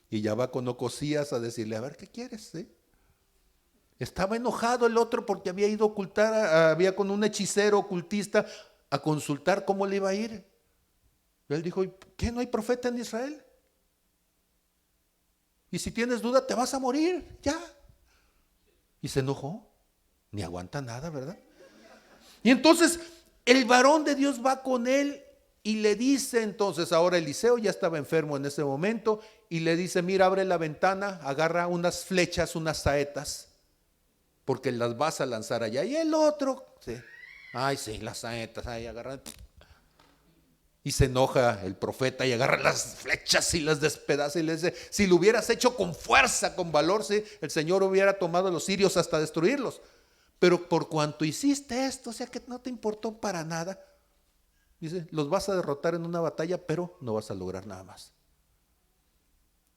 Y ya va con Ocosías a decirle, a ver, ¿qué quieres? ¿Sí? Estaba enojado el otro porque había ido a ocultar, había con un hechicero ocultista a consultar cómo le iba a ir. Y él dijo, ¿qué? ¿No hay profeta en Israel? Y si tienes duda, te vas a morir, ya. Y se enojó, ni aguanta nada, ¿verdad? Y entonces el varón de Dios va con él y le dice entonces, ahora Eliseo ya estaba enfermo en ese momento, y le dice, mira, abre la ventana, agarra unas flechas, unas saetas, porque las vas a lanzar allá. Y el otro, sí, sí, las saetas, agarra. Y se enoja el profeta y agarra las flechas y las despedaza y le dice, si lo hubieras hecho con fuerza, con valor, ¿sí? El Señor hubiera tomado a los sirios hasta destruirlos. Pero por cuanto hiciste esto, o sea que no te importó para nada, dice, los vas a derrotar en una batalla, pero no vas a lograr nada más.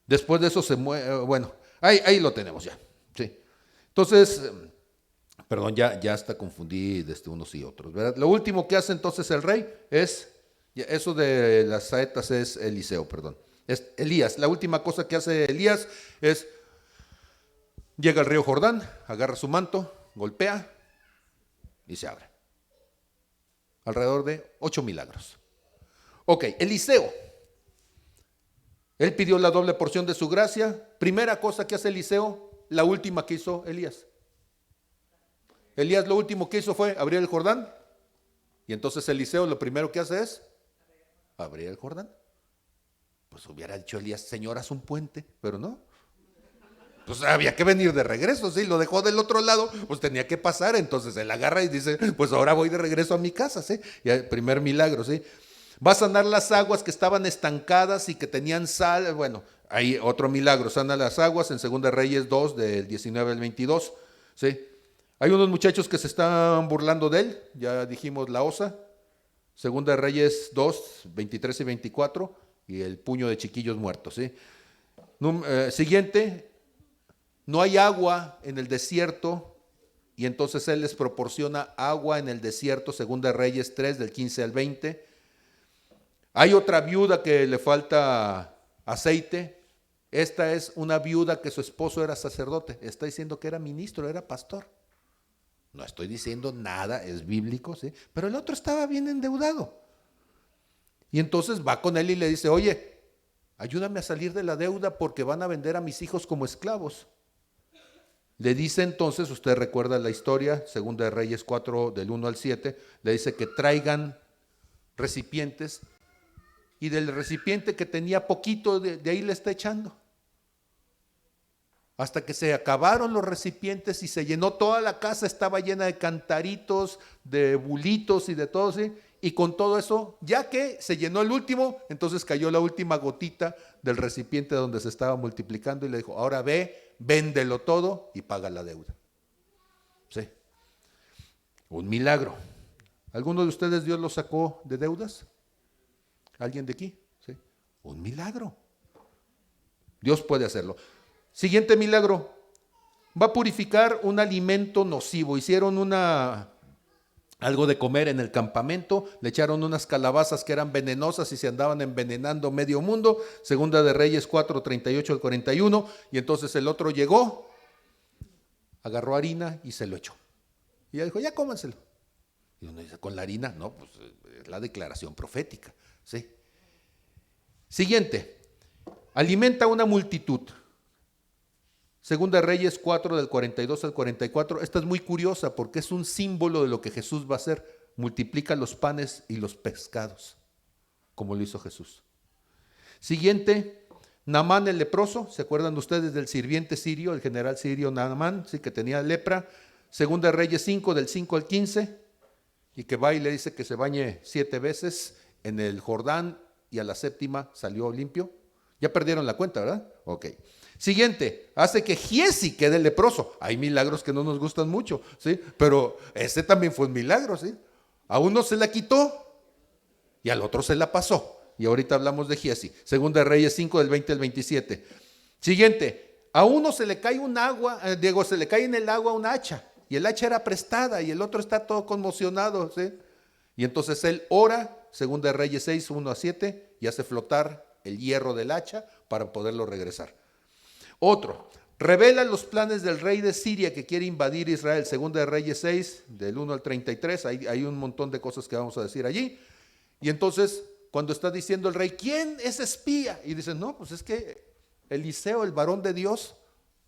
Después de eso se mueve, bueno, ahí lo tenemos ya, ¿sí? Entonces, perdón, ya hasta confundí desde unos y otros, ¿verdad? Lo último que hace entonces el rey es... Eso de las saetas es Eliseo, perdón. Es Elías. La última cosa que hace Elías es, llega al río Jordán, agarra su manto, golpea y se abre. Alrededor de 8 milagros. Ok, Eliseo. Él pidió la doble porción de su gracia. Primera cosa que hace Eliseo, la última que hizo Elías. Elías lo último que hizo fue abrir el Jordán. Y entonces Eliseo lo primero que hace es abrir el Jordán. Pues hubiera dicho Elías, Señor, haz un puente, pero no. Pues había que venir de regreso, sí, lo dejó del otro lado, pues tenía que pasar, entonces él agarra y dice, pues ahora voy de regreso a mi casa, sí. Y el primer milagro, sí. Va a sanar las aguas que estaban estancadas y que tenían sal. Bueno, hay otro milagro, sana las aguas en 2 Reyes 2, del 19 al 22, sí. Hay unos muchachos que se están burlando de él, ya dijimos la osa. 2 Reyes 2, 23 y 24, y el puño de chiquillos muertos, ¿sí? Siguiente, no hay agua en el desierto, y entonces él les proporciona agua en el desierto, 2 Reyes 3, del 15 al 20. Hay otra viuda que le falta aceite. Esta es una viuda que su esposo era sacerdote, está diciendo que era ministro, era pastor. No estoy diciendo nada, es bíblico, ¿sí? Pero el otro estaba bien endeudado. Y entonces va con él y le dice, oye, ayúdame a salir de la deuda porque van a vender a mis hijos como esclavos. Le dice entonces, usted recuerda la historia, Segunda de Reyes 4 del 1 al 7, le dice que traigan recipientes y del recipiente que tenía poquito de ahí le está echando. Hasta que se acabaron los recipientes y se llenó toda la casa, estaba llena de cantaritos, de bulitos y de todo, ¿sí? Y con todo eso, ya que se llenó el último, entonces cayó la última gotita del recipiente donde se estaba multiplicando y le dijo, ahora ve, véndelo todo y paga la deuda. Sí, un milagro. ¿Alguno de ustedes Dios lo sacó de deudas? ¿Alguien de aquí? Sí, un milagro. Dios puede hacerlo. Siguiente milagro, va a purificar un alimento nocivo. Hicieron algo de comer en el campamento, le echaron unas calabazas que eran venenosas y se andaban envenenando medio mundo. Segunda de Reyes 4, 38 al 41, y entonces el otro llegó, agarró harina y se lo echó. Y ella dijo, ya cómanselo. Y uno dice, ¿con la harina? No, pues es la declaración profética. ¿Sí? Siguiente, alimenta una multitud. Segunda Reyes 4 del 42 al 44, esta es muy curiosa porque es un símbolo de lo que Jesús va a hacer. Multiplica los panes y los pescados, como lo hizo Jesús. Siguiente, Naamán el leproso, ¿se acuerdan ustedes del sirviente sirio, el general sirio Naamán, sí, que tenía lepra? Segunda Reyes 5 del 5 al 15, y que va y le dice que se bañe 7 veces en el Jordán y a la séptima salió limpio. Ya perdieron la cuenta, ¿verdad? Ok. Siguiente, hace que Giezi quede leproso. Hay milagros que no nos gustan mucho, ¿sí? Pero ese también fue un milagro, ¿sí? A uno se la quitó y al otro se la pasó. Y ahorita hablamos de Giezi. Segunda Reyes 5 del 20 al 27. Siguiente, a uno se le cae un agua, se le cae en el agua un hacha. Y el hacha era prestada y el otro está todo conmocionado, ¿sí? Y entonces él ora, Segunda Reyes 6, 1 a 7, y hace flotar el hierro del hacha para poderlo regresar. Otro, revela los planes del rey de Siria que quiere invadir Israel. Segunda de Reyes 6, del 1 al 33, hay un montón de cosas que vamos a decir allí. Y entonces, cuando está diciendo el rey, ¿quién es espía? Y dicen, no, pues es que Eliseo, el varón de Dios,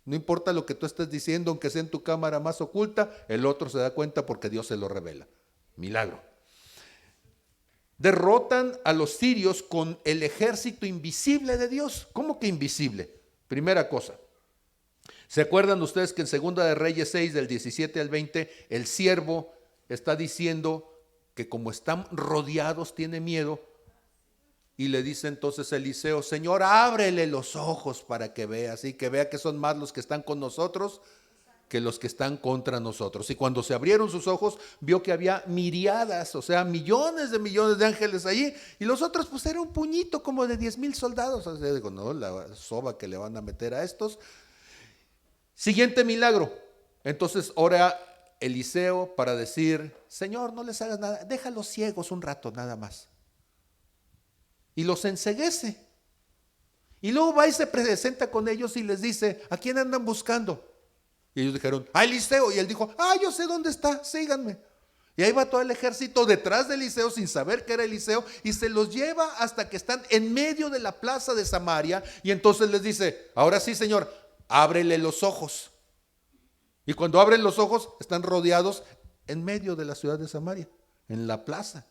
no importa lo que tú estés diciendo, aunque sea en tu cámara más oculta, el otro se da cuenta porque Dios se lo revela. Milagro. Derrotan a los sirios con el ejército invisible de Dios. ¿Cómo que invisible? Primera cosa, ¿se acuerdan ustedes que en Segunda de Reyes 6 del 17 al 20 el siervo está diciendo que como están rodeados tiene miedo? Y le dice entonces Eliseo, Señor, ábrele los ojos para que vea, así que vea que son más los que están con nosotros que los que están contra nosotros. Y cuando se abrieron sus ojos, vio que había miriadas, o sea, millones de ángeles allí, y los otros pues era un puñito como de 10,000 soldados. O sea, digo, no, la soba que le van a meter a estos. Siguiente milagro. Entonces ora Eliseo para decir, Señor, no les hagas nada, déjalos ciegos un rato nada más. Y los enceguece. Y luego va y se presenta con ellos y les dice, ¿a quién andan buscando? Y ellos dijeron, a Eliseo. Y él dijo, yo sé dónde está, síganme. Y ahí va todo el ejército detrás de Eliseo sin saber que era Eliseo y se los lleva hasta que están en medio de la plaza de Samaria. Y entonces les dice, ahora sí, Señor, ábrele los ojos. Y cuando abren los ojos están rodeados en medio de la ciudad de Samaria, en la plaza.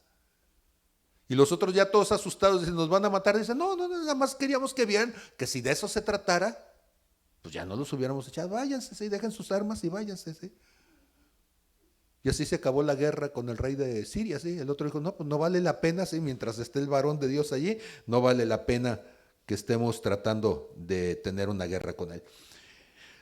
Y los otros ya todos asustados dicen, nos van a matar. Dicen, no, nada más queríamos que vieran que si de eso se tratara, pues ya no los hubiéramos echado, váyanse, ¿sí? Dejen sus armas y váyanse, ¿sí? Y así se acabó la guerra con el rey de Siria, ¿sí? El otro dijo, no, pues no vale la pena, ¿sí? Mientras esté el varón de Dios allí, no vale la pena que estemos tratando de tener una guerra con él.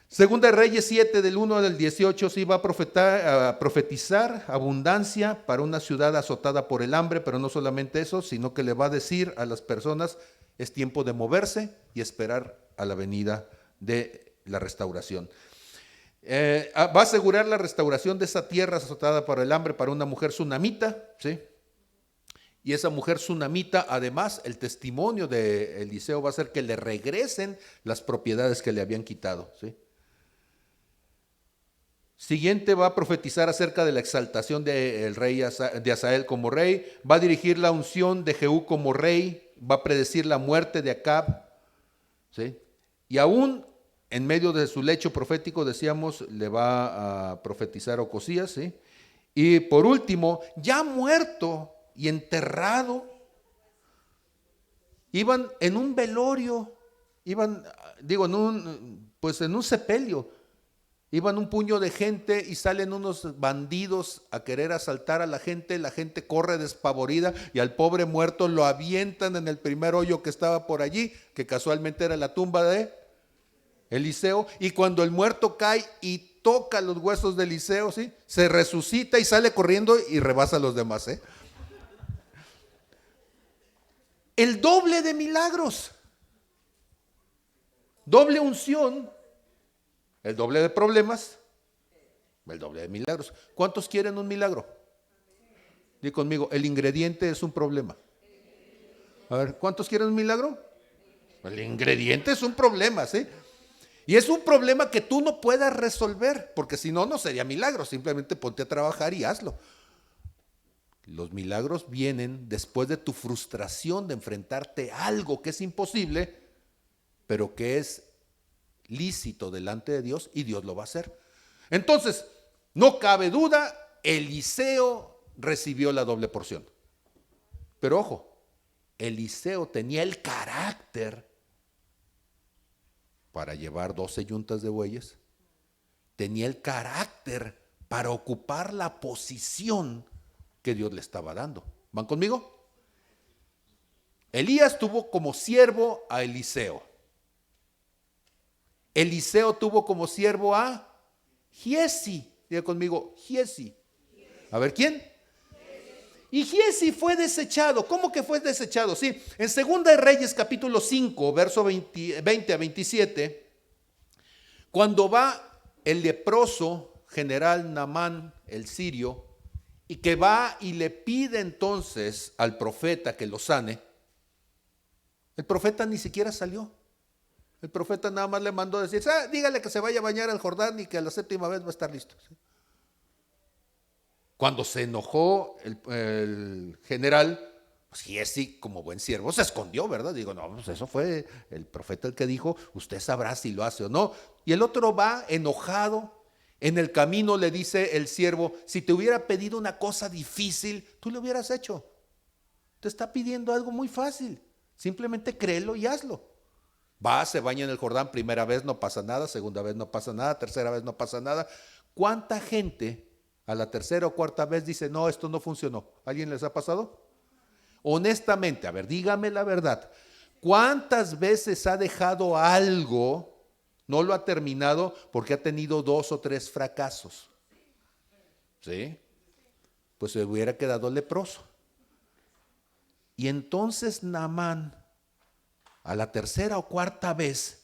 Segunda Reyes 7 del 1 al 18, sí va a profetizar abundancia para una ciudad azotada por el hambre, pero no solamente eso, sino que le va a decir a las personas, es tiempo de moverse y esperar a la venida de la restauración. Va a asegurar la restauración de esa tierra azotada por el hambre para una mujer sunamita, ¿sí? Y esa mujer sunamita, además, el testimonio de Eliseo va a ser que le regresen las propiedades que le habían quitado, ¿sí? Siguiente, va a profetizar acerca de la exaltación del rey de Hazael como rey, va a dirigir la unción de Jehú como rey, va a predecir la muerte de Acab, ¿sí? Y aún en medio de su lecho profético, decíamos, le va a profetizar a Ocosías, ¿sí? Y por último, ya muerto y enterrado, iban en un velorio, iban, digo, en un sepelio, iban un puño de gente y salen unos bandidos a querer asaltar a la gente corre despavorida y al pobre muerto lo avientan en el primer hoyo que estaba por allí, que casualmente era la tumba de Eliseo, y cuando el muerto cae y toca los huesos de Eliseo, ¿sí?, se resucita y sale corriendo y rebasa a los demás, ¿eh? El doble de milagros, doble unción, el doble de problemas, el doble de milagros. ¿Cuántos quieren un milagro? Di conmigo, el ingrediente es un problema. A ver, ¿cuántos quieren un milagro? El ingrediente es un problema, ¿sí? Y es un problema que tú no puedas resolver, porque si no, no sería milagro, simplemente ponte a trabajar y hazlo. Los milagros vienen después de tu frustración de enfrentarte a algo que es imposible, pero que es lícito delante de Dios y Dios lo va a hacer. Entonces, no cabe duda, Eliseo recibió la doble porción. Pero ojo, Eliseo tenía el carácter para llevar 12 yuntas de bueyes, tenía el carácter para ocupar la posición que Dios le estaba dando. ¿Van conmigo? Elías tuvo como siervo a Eliseo. Eliseo tuvo como siervo a Giesi. Diga conmigo, Giesi. A ver, ¿quién? Y Giesi fue desechado. ¿Cómo que fue desechado? Sí, en Segunda de Reyes capítulo 5, verso 20 a 27, cuando va el leproso general Naamán, el sirio, y que va y le pide entonces al profeta que lo sane, el profeta ni siquiera salió. El profeta nada más le mandó a decir, dígale que se vaya a bañar al Jordán y que a la 7ª vez va a estar listo. ¿Sí? Cuando se enojó el general, pues Giesi, como buen siervo, se escondió, ¿verdad? Digo, no, pues eso fue el profeta el que dijo, usted sabrá si lo hace o no. Y el otro va enojado. En el camino le dice el siervo, si te hubiera pedido una cosa difícil, tú lo hubieras hecho. Te está pidiendo algo muy fácil. Simplemente créelo y hazlo. Va, se baña en el Jordán, primera vez no pasa nada, segunda vez no pasa nada, tercera vez no pasa nada. ¿Cuánta gente a la tercera o cuarta vez dice, no, esto no funcionó? ¿Alguien les ha pasado? Honestamente, a ver, dígame la verdad. ¿Cuántas veces ha dejado algo, no lo ha terminado porque ha tenido 2 o 3 fracasos? ¿Sí? Pues se hubiera quedado leproso. Y entonces Naamán, a la tercera o cuarta vez,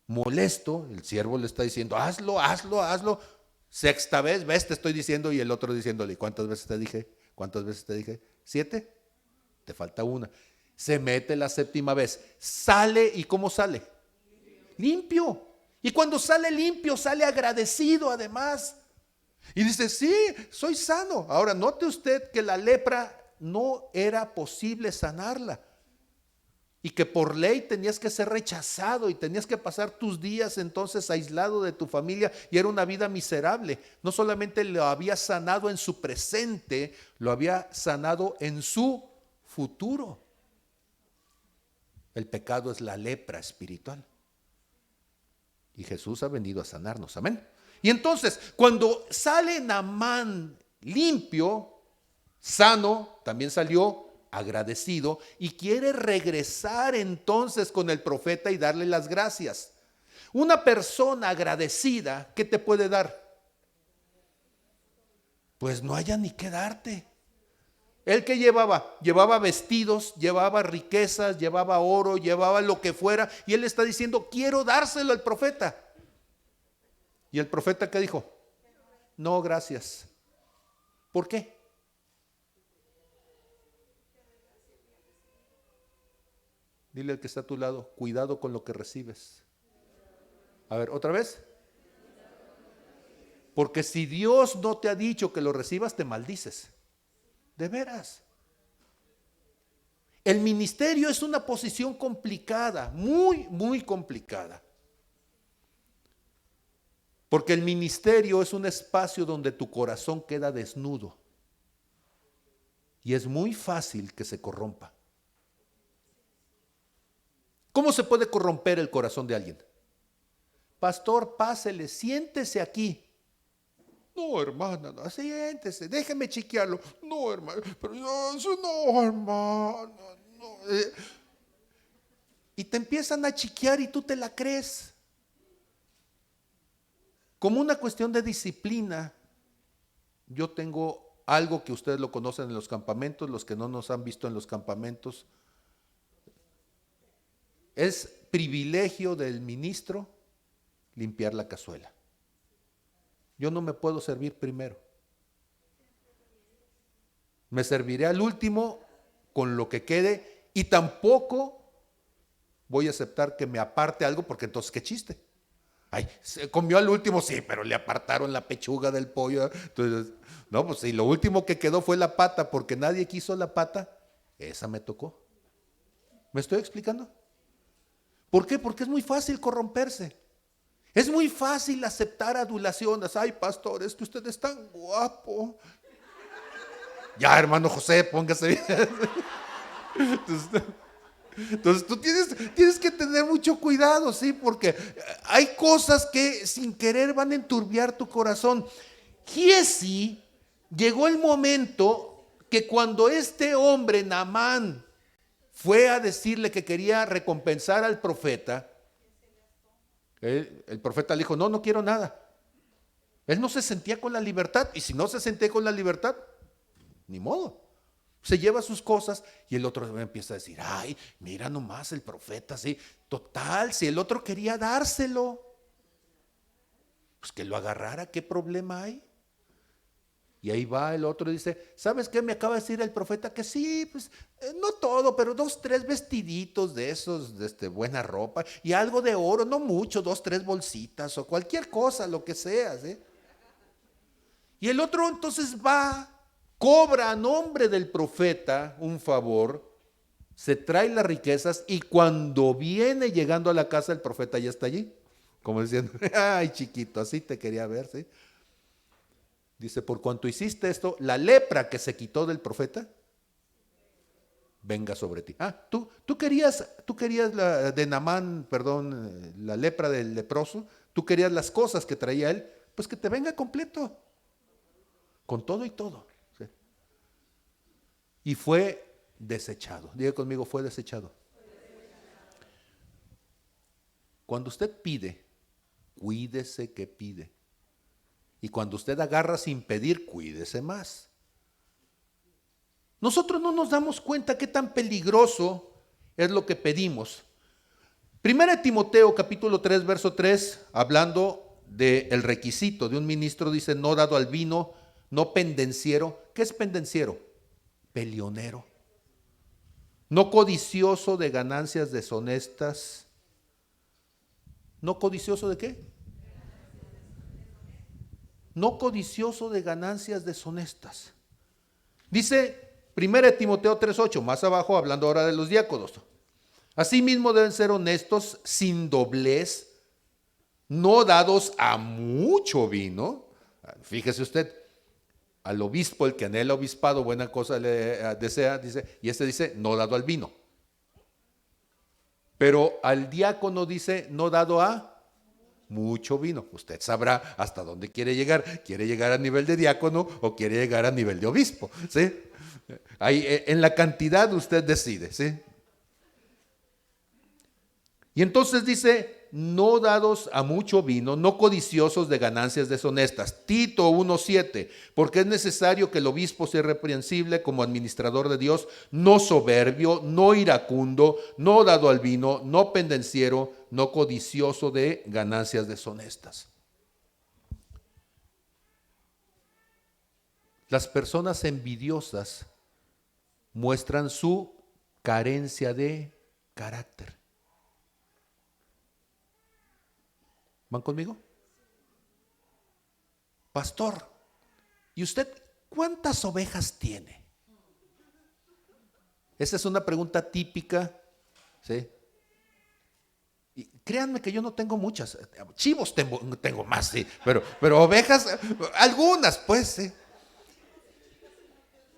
molesto, el siervo le está diciendo, hazlo, hazlo, hazlo. Sexta vez, ves, te estoy diciendo, y el otro diciéndole, ¿cuántas veces te dije? ¿Cuántas veces te dije? 7, te falta una. Se mete la 7ª vez, sale, ¿y cómo sale? Limpio. Y cuando sale limpio, sale agradecido además. Y dice, sí, soy sano. Ahora, note usted que la lepra no era posible sanarla. Y que por ley tenías que ser rechazado y tenías que pasar tus días entonces aislado de tu familia y era una vida miserable. No solamente lo había sanado en su presente, lo había sanado en su futuro. El pecado es la lepra espiritual. Y Jesús ha venido a sanarnos, amén. Y entonces, cuando sale Naamán limpio, sano, también salió agradecido y quiere regresar entonces con el profeta y darle las gracias. Una persona agradecida, ¿qué te puede dar? Pues no haya ni qué darte. ¿Él qué llevaba? Llevaba vestidos, llevaba riquezas, llevaba oro, llevaba lo que fuera, y él está diciendo, quiero dárselo al profeta. ¿Y el profeta qué dijo? No, gracias. ¿Por qué? Dile al que está a tu lado, cuidado con lo que recibes. A ver, otra vez. Porque si Dios no te ha dicho que lo recibas, te maldices. De veras. El ministerio es una posición complicada, muy, muy complicada. Porque el ministerio es un espacio donde tu corazón queda desnudo. Y es muy fácil que se corrompa. ¿Cómo se puede corromper el corazón de alguien? Pastor, pásele, siéntese aquí. No, hermana, no, siéntese, déjeme chequearlo. No, hermano, pero no, hermano, no. Y te empiezan a chequear y tú te la crees. Como una cuestión de disciplina, yo tengo algo que ustedes lo conocen en los campamentos, los que no nos han visto en los campamentos. Es privilegio del ministro limpiar la cazuela. Yo no me puedo servir primero. Me serviré al último con lo que quede y tampoco voy a aceptar que me aparte algo porque entonces qué chiste. Ay, se comió al último, sí, pero le apartaron la pechuga del pollo. Entonces, no, pues si lo último que quedó fue la pata porque nadie quiso la pata, esa me tocó. ¿Me estoy explicando? ¿Por qué? Porque es muy fácil corromperse. Es muy fácil aceptar adulaciones. Ay, pastor, es que usted es tan guapo. Ya, hermano José, póngase bien. Entonces tú tienes que tener mucho cuidado, ¿sí? Porque hay cosas que sin querer van a enturbiar tu corazón. Giezi, llegó el momento que cuando este hombre, Naamán, fue a decirle que quería recompensar al profeta, el profeta le dijo, no, no quiero nada. Él no se sentía con la libertad, y si no se sentía con la libertad, ni modo. Se lleva sus cosas y el otro empieza a decir, ay, mira nomás el profeta, sí. Total, si el otro quería dárselo, pues que lo agarrara, ¿qué problema hay? Y ahí va el otro y dice, ¿sabes qué me acaba de decir el profeta? Que sí, pues no todo, pero 2, 3 vestiditos de esos, de buena ropa y algo de oro, no mucho, 2, 3 bolsitas o cualquier cosa, lo que sea, ¿sí? Y el otro entonces va, cobra a nombre del profeta un favor, se trae las riquezas y cuando viene llegando a la casa el profeta ya está allí, como diciendo, ay chiquito, así te quería ver, ¿sí? Dice, por cuanto hiciste esto, la lepra que se quitó del profeta, venga sobre ti. Ah, tú querías la de Naamán, perdón, la lepra del leproso, tú querías las cosas que traía él, pues que te venga completo, con todo y todo. ¿Sí? Y fue desechado. Diga conmigo, fue desechado. Cuando usted pide, cuídese que pide. Y cuando usted agarra sin pedir, cuídese más. Nosotros no nos damos cuenta qué tan peligroso es lo que pedimos. Primera de Timoteo capítulo 3, verso 3, hablando del requisito de un ministro, dice, no dado al vino, no pendenciero. ¿Qué es pendenciero? Peleonero. No codicioso de ganancias deshonestas. ¿No codicioso de qué? No codicioso de ganancias deshonestas. Dice 1 Timoteo 3:8, más abajo, hablando ahora de los diáconos. Asimismo deben ser honestos, sin doblez, no dados a mucho vino. Fíjese usted, al obispo, el que anhela obispado, buena cosa le desea, dice, y este dice, no dado al vino. Pero al diácono dice, no dado a mucho vino. Usted sabrá hasta dónde quiere llegar. ¿Quiere llegar a nivel de diácono o quiere llegar a nivel de obispo? ¿Sí? Ahí, en la cantidad usted decide. ¿Sí? Y entonces dice, no dados a mucho vino, no codiciosos de ganancias deshonestas. Tito 1:7, porque es necesario que el obispo sea reprensible como administrador de Dios, no soberbio, no iracundo, no dado al vino, no pendenciero, no codicioso de ganancias deshonestas. Las personas envidiosas muestran su carencia de carácter. ¿Van conmigo? Pastor, ¿y usted cuántas ovejas tiene? Esa es una pregunta típica, ¿sí? Y créanme que yo no tengo muchas. Chivos tengo más, sí, pero ovejas, algunas, pues, sí.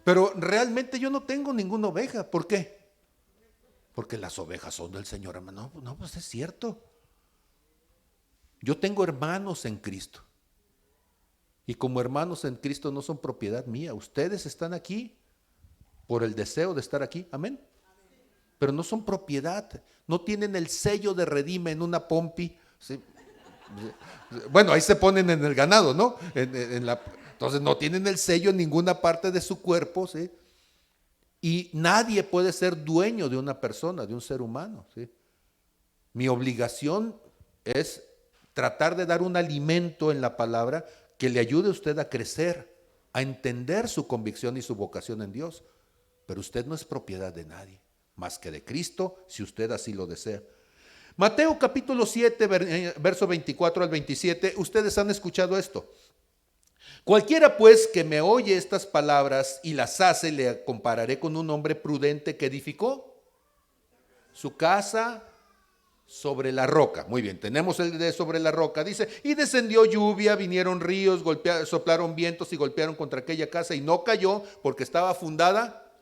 Pero realmente yo no tengo ninguna oveja. ¿Por qué? Porque las ovejas son del Señor, hermano. No, no, pues es cierto. Yo tengo hermanos en Cristo. Y como hermanos en Cristo no son propiedad mía. Ustedes están aquí por el deseo de estar aquí. Amén. Pero no son propiedad. No tienen el sello de redime en una pompi. ¿Sí? Bueno, ahí se ponen en el ganado, ¿no? Entonces no tienen el sello en ninguna parte de su cuerpo, ¿sí? Y nadie puede ser dueño de una persona, de un ser humano, ¿sí? Mi obligación es tratar de dar un alimento en la palabra que le ayude a usted a crecer, a entender su convicción y su vocación en Dios. Pero usted no es propiedad de nadie, más que de Cristo, si usted así lo desea. Mateo capítulo 7, verso 24 al 27, ustedes han escuchado esto. Cualquiera pues que me oye estas palabras y las hace, le compararé con un hombre prudente que edificó su casa sobre la roca. Muy bien, tenemos el de sobre la roca. Dice, y descendió lluvia, vinieron ríos, soplaron vientos y golpearon contra aquella casa y no cayó porque estaba fundada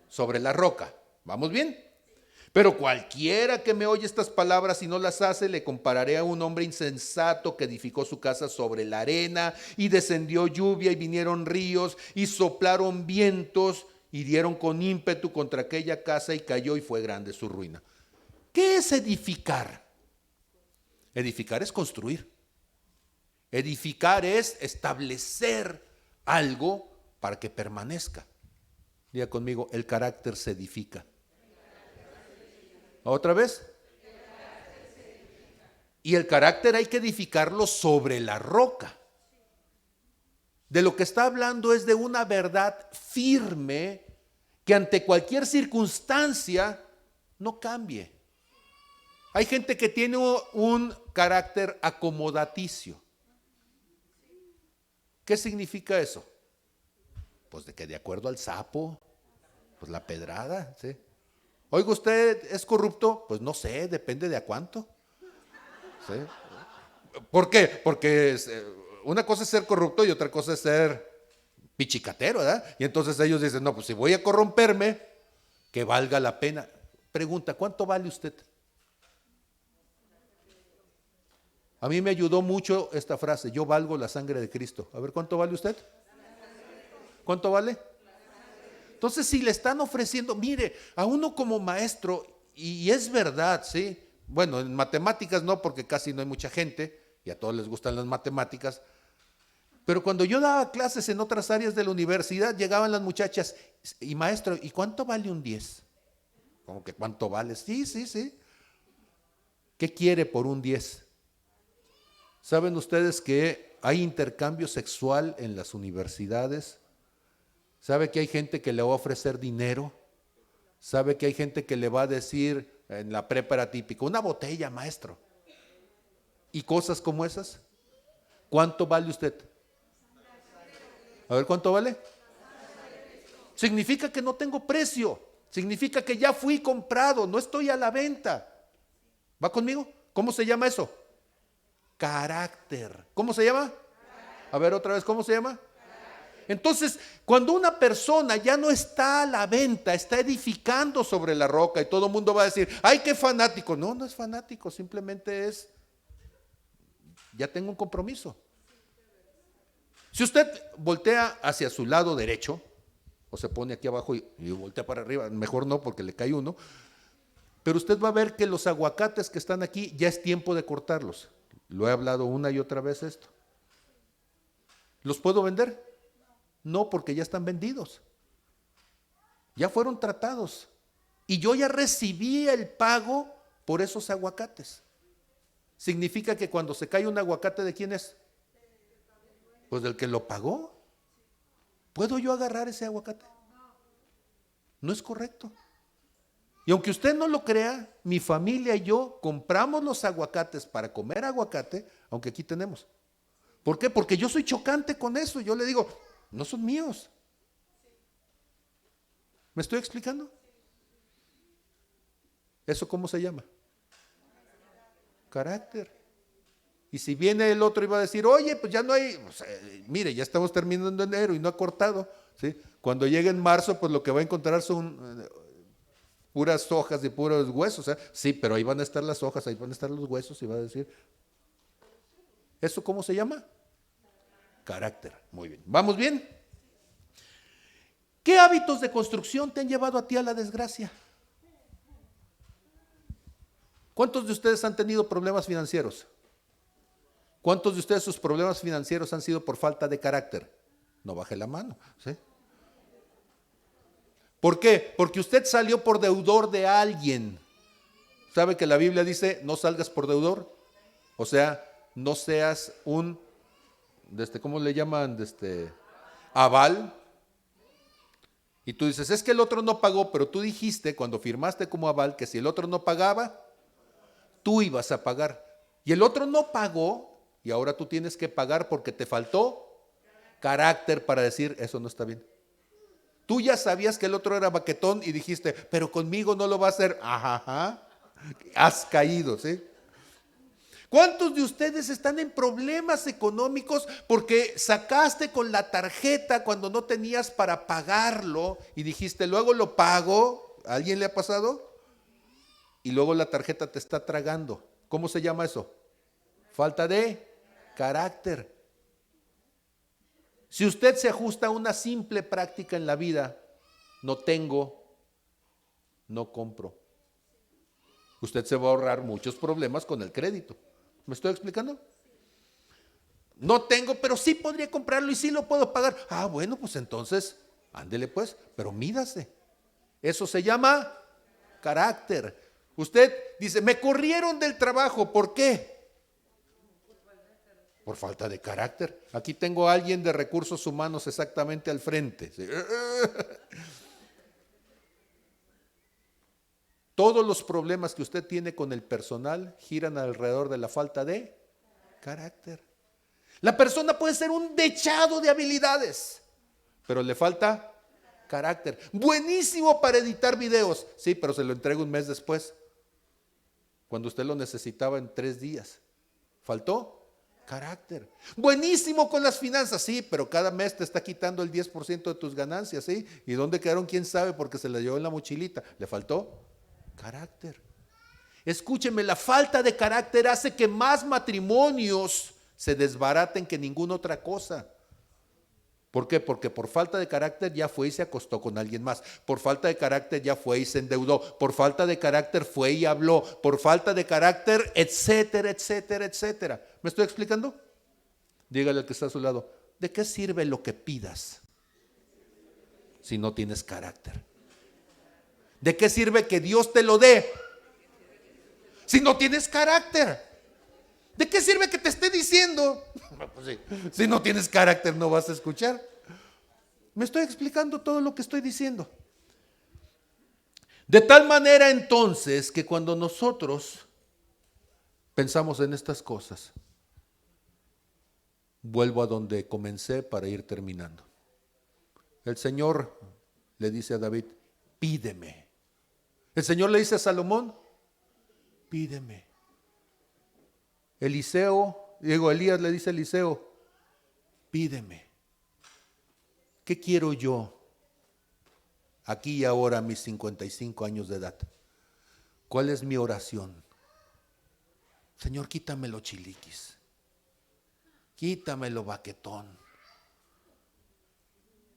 sobre la roca. ¿Vamos bien? Pero cualquiera que me oye estas palabras y no las hace, le compararé a un hombre insensato que edificó su casa sobre la arena y descendió lluvia y vinieron ríos y soplaron vientos y dieron con ímpetu contra aquella casa y cayó y fue grande su ruina. ¿Qué es edificar? Edificar es construir. Edificar es establecer algo para que permanezca. Diga conmigo, el carácter se edifica. ¿Otra vez? Y el carácter hay que edificarlo sobre la roca. De lo que está hablando es de una verdad firme que ante cualquier circunstancia no cambie. Hay gente que tiene un carácter acomodaticio. ¿Qué significa eso? Pues de que de acuerdo al sapo, pues la pedrada, ¿sí? Oiga, ¿usted es corrupto? Pues no sé, depende de a cuánto. ¿Sí? ¿Por qué? Porque una cosa es ser corrupto y otra cosa es ser pichicatero, ¿verdad? Y entonces ellos dicen, no, pues si voy a corromperme, que valga la pena. Pregunta, ¿cuánto vale usted? A mí me ayudó mucho esta frase, yo valgo la sangre de Cristo. A ver, ¿cuánto vale usted? ¿Cuánto vale? Entonces, si le están ofreciendo, mire, a uno como maestro, y es verdad, ¿sí? Bueno, en matemáticas no, porque casi no hay mucha gente, y a todos les gustan las matemáticas, pero cuando yo daba clases en otras áreas de la universidad, llegaban las muchachas, y maestro, ¿y cuánto vale un 10? ¿Cómo que cuánto vale? Sí, sí, sí. ¿Qué quiere por un 10? ¿Saben ustedes que hay intercambio sexual en las universidades? ¿Sabe que hay gente que le va a ofrecer dinero? ¿Sabe que hay gente que le va a decir en la prepa típica, una botella, maestro? Y cosas como esas. ¿Cuánto vale usted? A ver, ¿cuánto vale? Significa que no tengo precio. Significa que ya fui comprado, no estoy a la venta. ¿Va conmigo? ¿Cómo se llama eso? Carácter. ¿Cómo se llama? A ver otra vez, ¿cómo se llama? Entonces, cuando una persona ya no está a la venta, está edificando sobre la roca y todo el mundo va a decir, ¡ay, qué fanático! No, no es fanático, simplemente es, ya tengo un compromiso. Si usted voltea hacia su lado derecho, o se pone aquí abajo y voltea para arriba, mejor no porque le cae uno, pero usted va a ver que los aguacates que están aquí ya es tiempo de cortarlos. Lo he hablado una y otra vez esto. ¿Los puedo vender? No, porque ya están vendidos. Ya fueron tratados. Y yo ya recibí el pago por esos aguacates. Significa que cuando se cae un aguacate, ¿de quién es? Pues del que lo pagó. ¿Puedo yo agarrar ese aguacate? No es correcto. Y aunque usted no lo crea, mi familia y yo compramos los aguacates para comer aguacate, aunque aquí tenemos. ¿Por qué? Porque yo soy chocante con eso. Yo le digo, no son míos. ¿Me estoy explicando? ¿Eso cómo se llama? Carácter. Y si viene el otro y va a decir, oye, pues ya no hay, o sea, mire, ya estamos terminando enero y no ha cortado, ¿sí? Cuando llegue en marzo, pues lo que va a encontrar son puras hojas y puros huesos, ¿eh? Sí, pero ahí van a estar las hojas, ahí van a estar los huesos y va a decir, ¿eso cómo se llama? Carácter. Muy bien. ¿Vamos bien? ¿Qué hábitos de construcción te han llevado a ti a la desgracia? ¿Cuántos de ustedes han tenido problemas financieros? ¿Cuántos de ustedes sus problemas financieros han sido por falta de carácter? No baje la mano, ¿sí? ¿Por qué? Porque usted salió por deudor de alguien. ¿Sabe que la Biblia dice no salgas por deudor? O sea, no seas un, ¿cómo le llaman? Aval. Y tú dices, es que el otro no pagó, pero tú dijiste cuando firmaste como aval que si el otro no pagaba, tú ibas a pagar. Y el otro no pagó y ahora tú tienes que pagar porque te faltó carácter para decir, eso no está bien. Tú ya sabías que el otro era baquetón y dijiste, pero conmigo no lo va a hacer. Ajá, has caído, ¿sí? ¿Cuántos de ustedes están en problemas económicos porque sacaste con la tarjeta cuando no tenías para pagarlo y dijiste, luego lo pago? ¿A alguien le ha pasado? Y luego la tarjeta te está tragando. ¿Cómo se llama eso? Falta de carácter. Si usted se ajusta a una simple práctica en la vida, no tengo, no compro, usted se va a ahorrar muchos problemas con el crédito. ¿Me estoy explicando? No tengo, pero sí podría comprarlo y sí lo puedo pagar. Ah, bueno, pues entonces, ándele pues, pero mídase. Eso se llama carácter. Usted dice, me corrieron del trabajo, ¿por qué? Por falta de carácter. Aquí tengo a alguien de recursos humanos exactamente al frente. Todos los problemas que usted tiene con el personal giran alrededor de la falta de carácter. La persona puede ser un dechado de habilidades, pero le falta carácter. Buenísimo para editar videos, sí, pero se lo entrego un mes después, cuando usted lo necesitaba en 3 días. ¿Faltó? Carácter. Buenísimo con las finanzas, sí, pero cada mes te está quitando el 10% de tus ganancias, ¿sí? ¿Y dónde quedaron? ¿Quién sabe? Porque se la llevó en la mochilita. ¿Le faltó? Carácter. Escúcheme, la falta de carácter hace que más matrimonios se desbaraten que ninguna otra cosa. ¿Por qué? Porque por falta de carácter ya fue y se acostó con alguien más. Por falta de carácter ya fue y se endeudó. Por falta de carácter fue y habló. Por falta de carácter, etcétera, etcétera, etcétera. ¿Me estoy explicando? Dígale al que está a su lado, ¿de qué sirve lo que pidas si no tienes carácter? ¿De qué sirve que Dios te lo dé si no tienes carácter? ¿De qué sirve que te esté diciendo? Pues sí, si no tienes carácter no vas a escuchar. Me estoy explicando todo lo que estoy diciendo. De tal manera entonces que cuando nosotros pensamos en estas cosas, vuelvo a donde comencé para ir terminando. El Señor le dice a David, pídeme. El Señor le dice a Salomón, pídeme. Elías le dice a Eliseo, pídeme. ¿Qué quiero yo aquí y ahora a mis 55 años de edad? ¿Cuál es mi oración? Señor, quítame los chiliquis, quítame lo baquetón,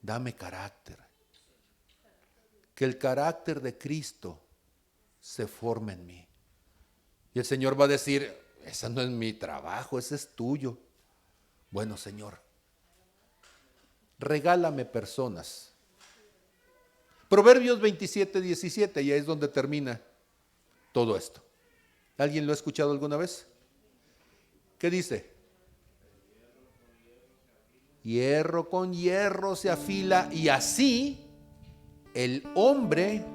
dame carácter. Que el carácter de Cristo se forme en mí. Y el Señor va a decir, ese no es mi trabajo, ese es tuyo. Bueno, Señor, regálame personas. Proverbios 27:17, y ahí es donde termina todo esto. ¿Alguien lo ha escuchado alguna vez? ¿Qué dice? Hierro con hierro se afila, y así el hombre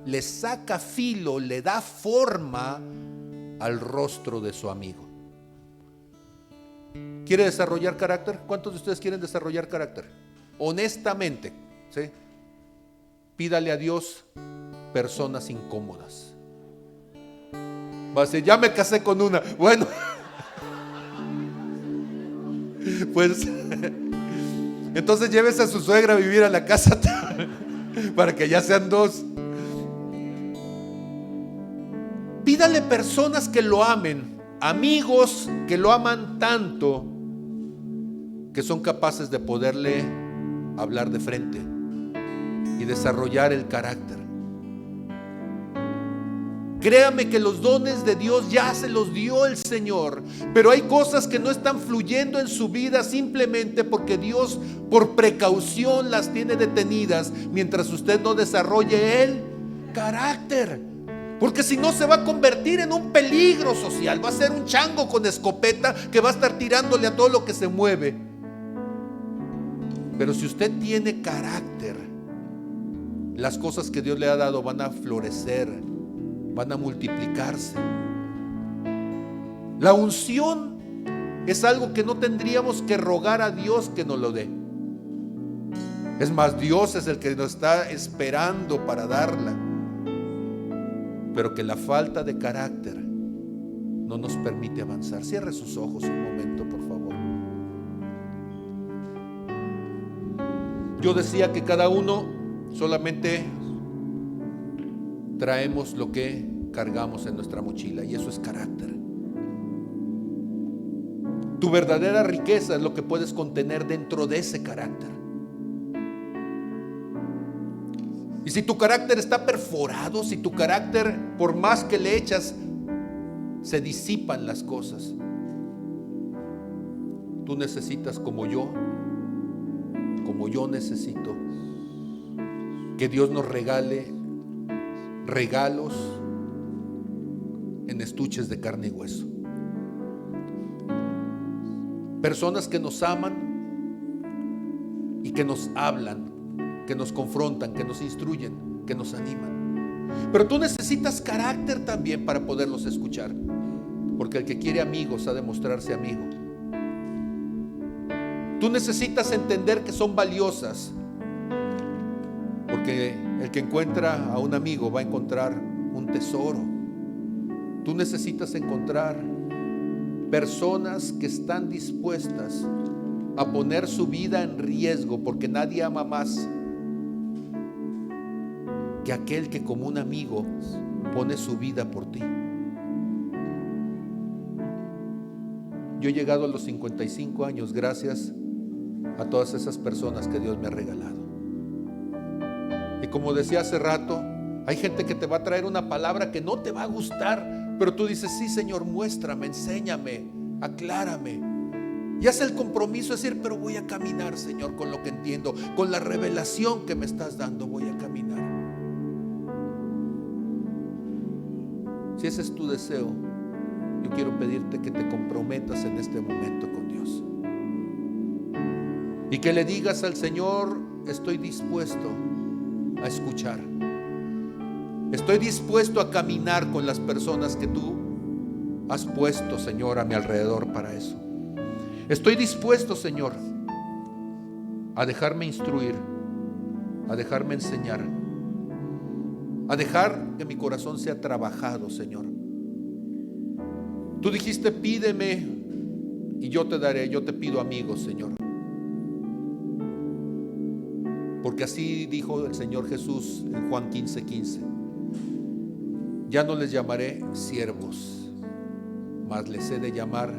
le saca filo, le da forma al rostro de su amigo. ¿Quiere desarrollar carácter? ¿Cuántos de ustedes quieren desarrollar carácter? Honestamente, ¿sí? Pídale a Dios personas incómodas. Va a decir, ya me casé con una. Bueno, pues entonces llévese a su suegra a vivir a la casa para que ya sean dos. Pídale personas que lo amen, amigos que lo aman tanto que son capaces de poderle hablar de frente y desarrollar el carácter. Créame que los dones de Dios ya se los dio el Señor, pero hay cosas que no están fluyendo en su vida simplemente porque Dios por precaución las tiene detenidas mientras usted no desarrolle el carácter. Porque si no se va a convertir en un peligro social, va a ser un chango con escopeta que va a estar tirándole a todo lo que se mueve. Pero si usted tiene carácter, las cosas que Dios le ha dado van a florecer, van a multiplicarse. La unción es algo que no tendríamos que rogar a Dios que nos lo dé. Es más, Dios es el que nos está esperando para darla. Pero que la falta de carácter no nos permite avanzar. Cierre sus ojos un momento, por favor. Yo decía que cada uno solamente traemos lo que cargamos en nuestra mochila, y eso es carácter. Tu verdadera riqueza es lo que puedes contener dentro de ese carácter. Y si tu carácter está perforado, si tu carácter, por más que le echas, se disipan las cosas, tú necesitas, como yo necesito, que Dios nos regale regalos en estuches de carne y hueso. Personas que nos aman y que nos hablan, que nos confrontan, que nos instruyen, que nos animan. Pero tú necesitas carácter también para poderlos escuchar, porque el que quiere amigos ha de mostrarse amigo. Tú necesitas entender que son valiosas, porque el que encuentra a un amigo va a encontrar un tesoro. Tú necesitas encontrar personas que están dispuestas a poner su vida en riesgo, porque nadie ama más que aquel que como un amigo pone su vida por ti. Yo he llegado a los 55 años gracias a todas esas personas que Dios me ha regalado. Y como decía hace rato, hay gente que te va a traer una palabra que no te va a gustar, pero tú dices, sí, Señor, muéstrame, enséñame, aclárame. Y haz el compromiso de decir, pero voy a caminar, Señor, con lo que entiendo, con la revelación que me estás dando, voy a caminar. Si ese es tu deseo, yo quiero pedirte que te comprometas en este momento con Dios y que le digas al Señor, estoy dispuesto a escuchar, estoy dispuesto a caminar con las personas que tú has puesto, Señor, a mi alrededor para eso. Estoy dispuesto, Señor, a dejarme instruir, a dejarme enseñar, a dejar que mi corazón sea trabajado, Señor. Tú dijiste, pídeme y yo te daré. Yo te pido amigos, Señor, porque así dijo el Señor Jesús en Juan 15:15. Ya no les llamaré siervos, mas les he de llamar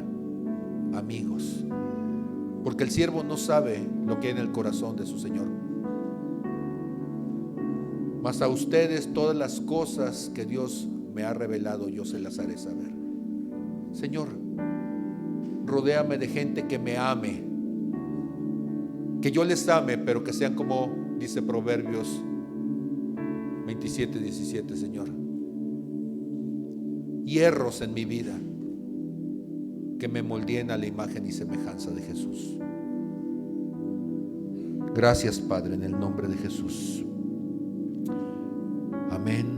amigos, porque el siervo no sabe lo que hay en el corazón de su Señor. Mas a ustedes todas las cosas que Dios me ha revelado, yo se las haré saber. Señor, rodéame de gente que me ame, que yo les ame, pero que sean como dice Proverbios 27:17, Señor. Hierros en mi vida que me moldeen a la imagen y semejanza de Jesús. Gracias, Padre, en el nombre de Jesús. Amén.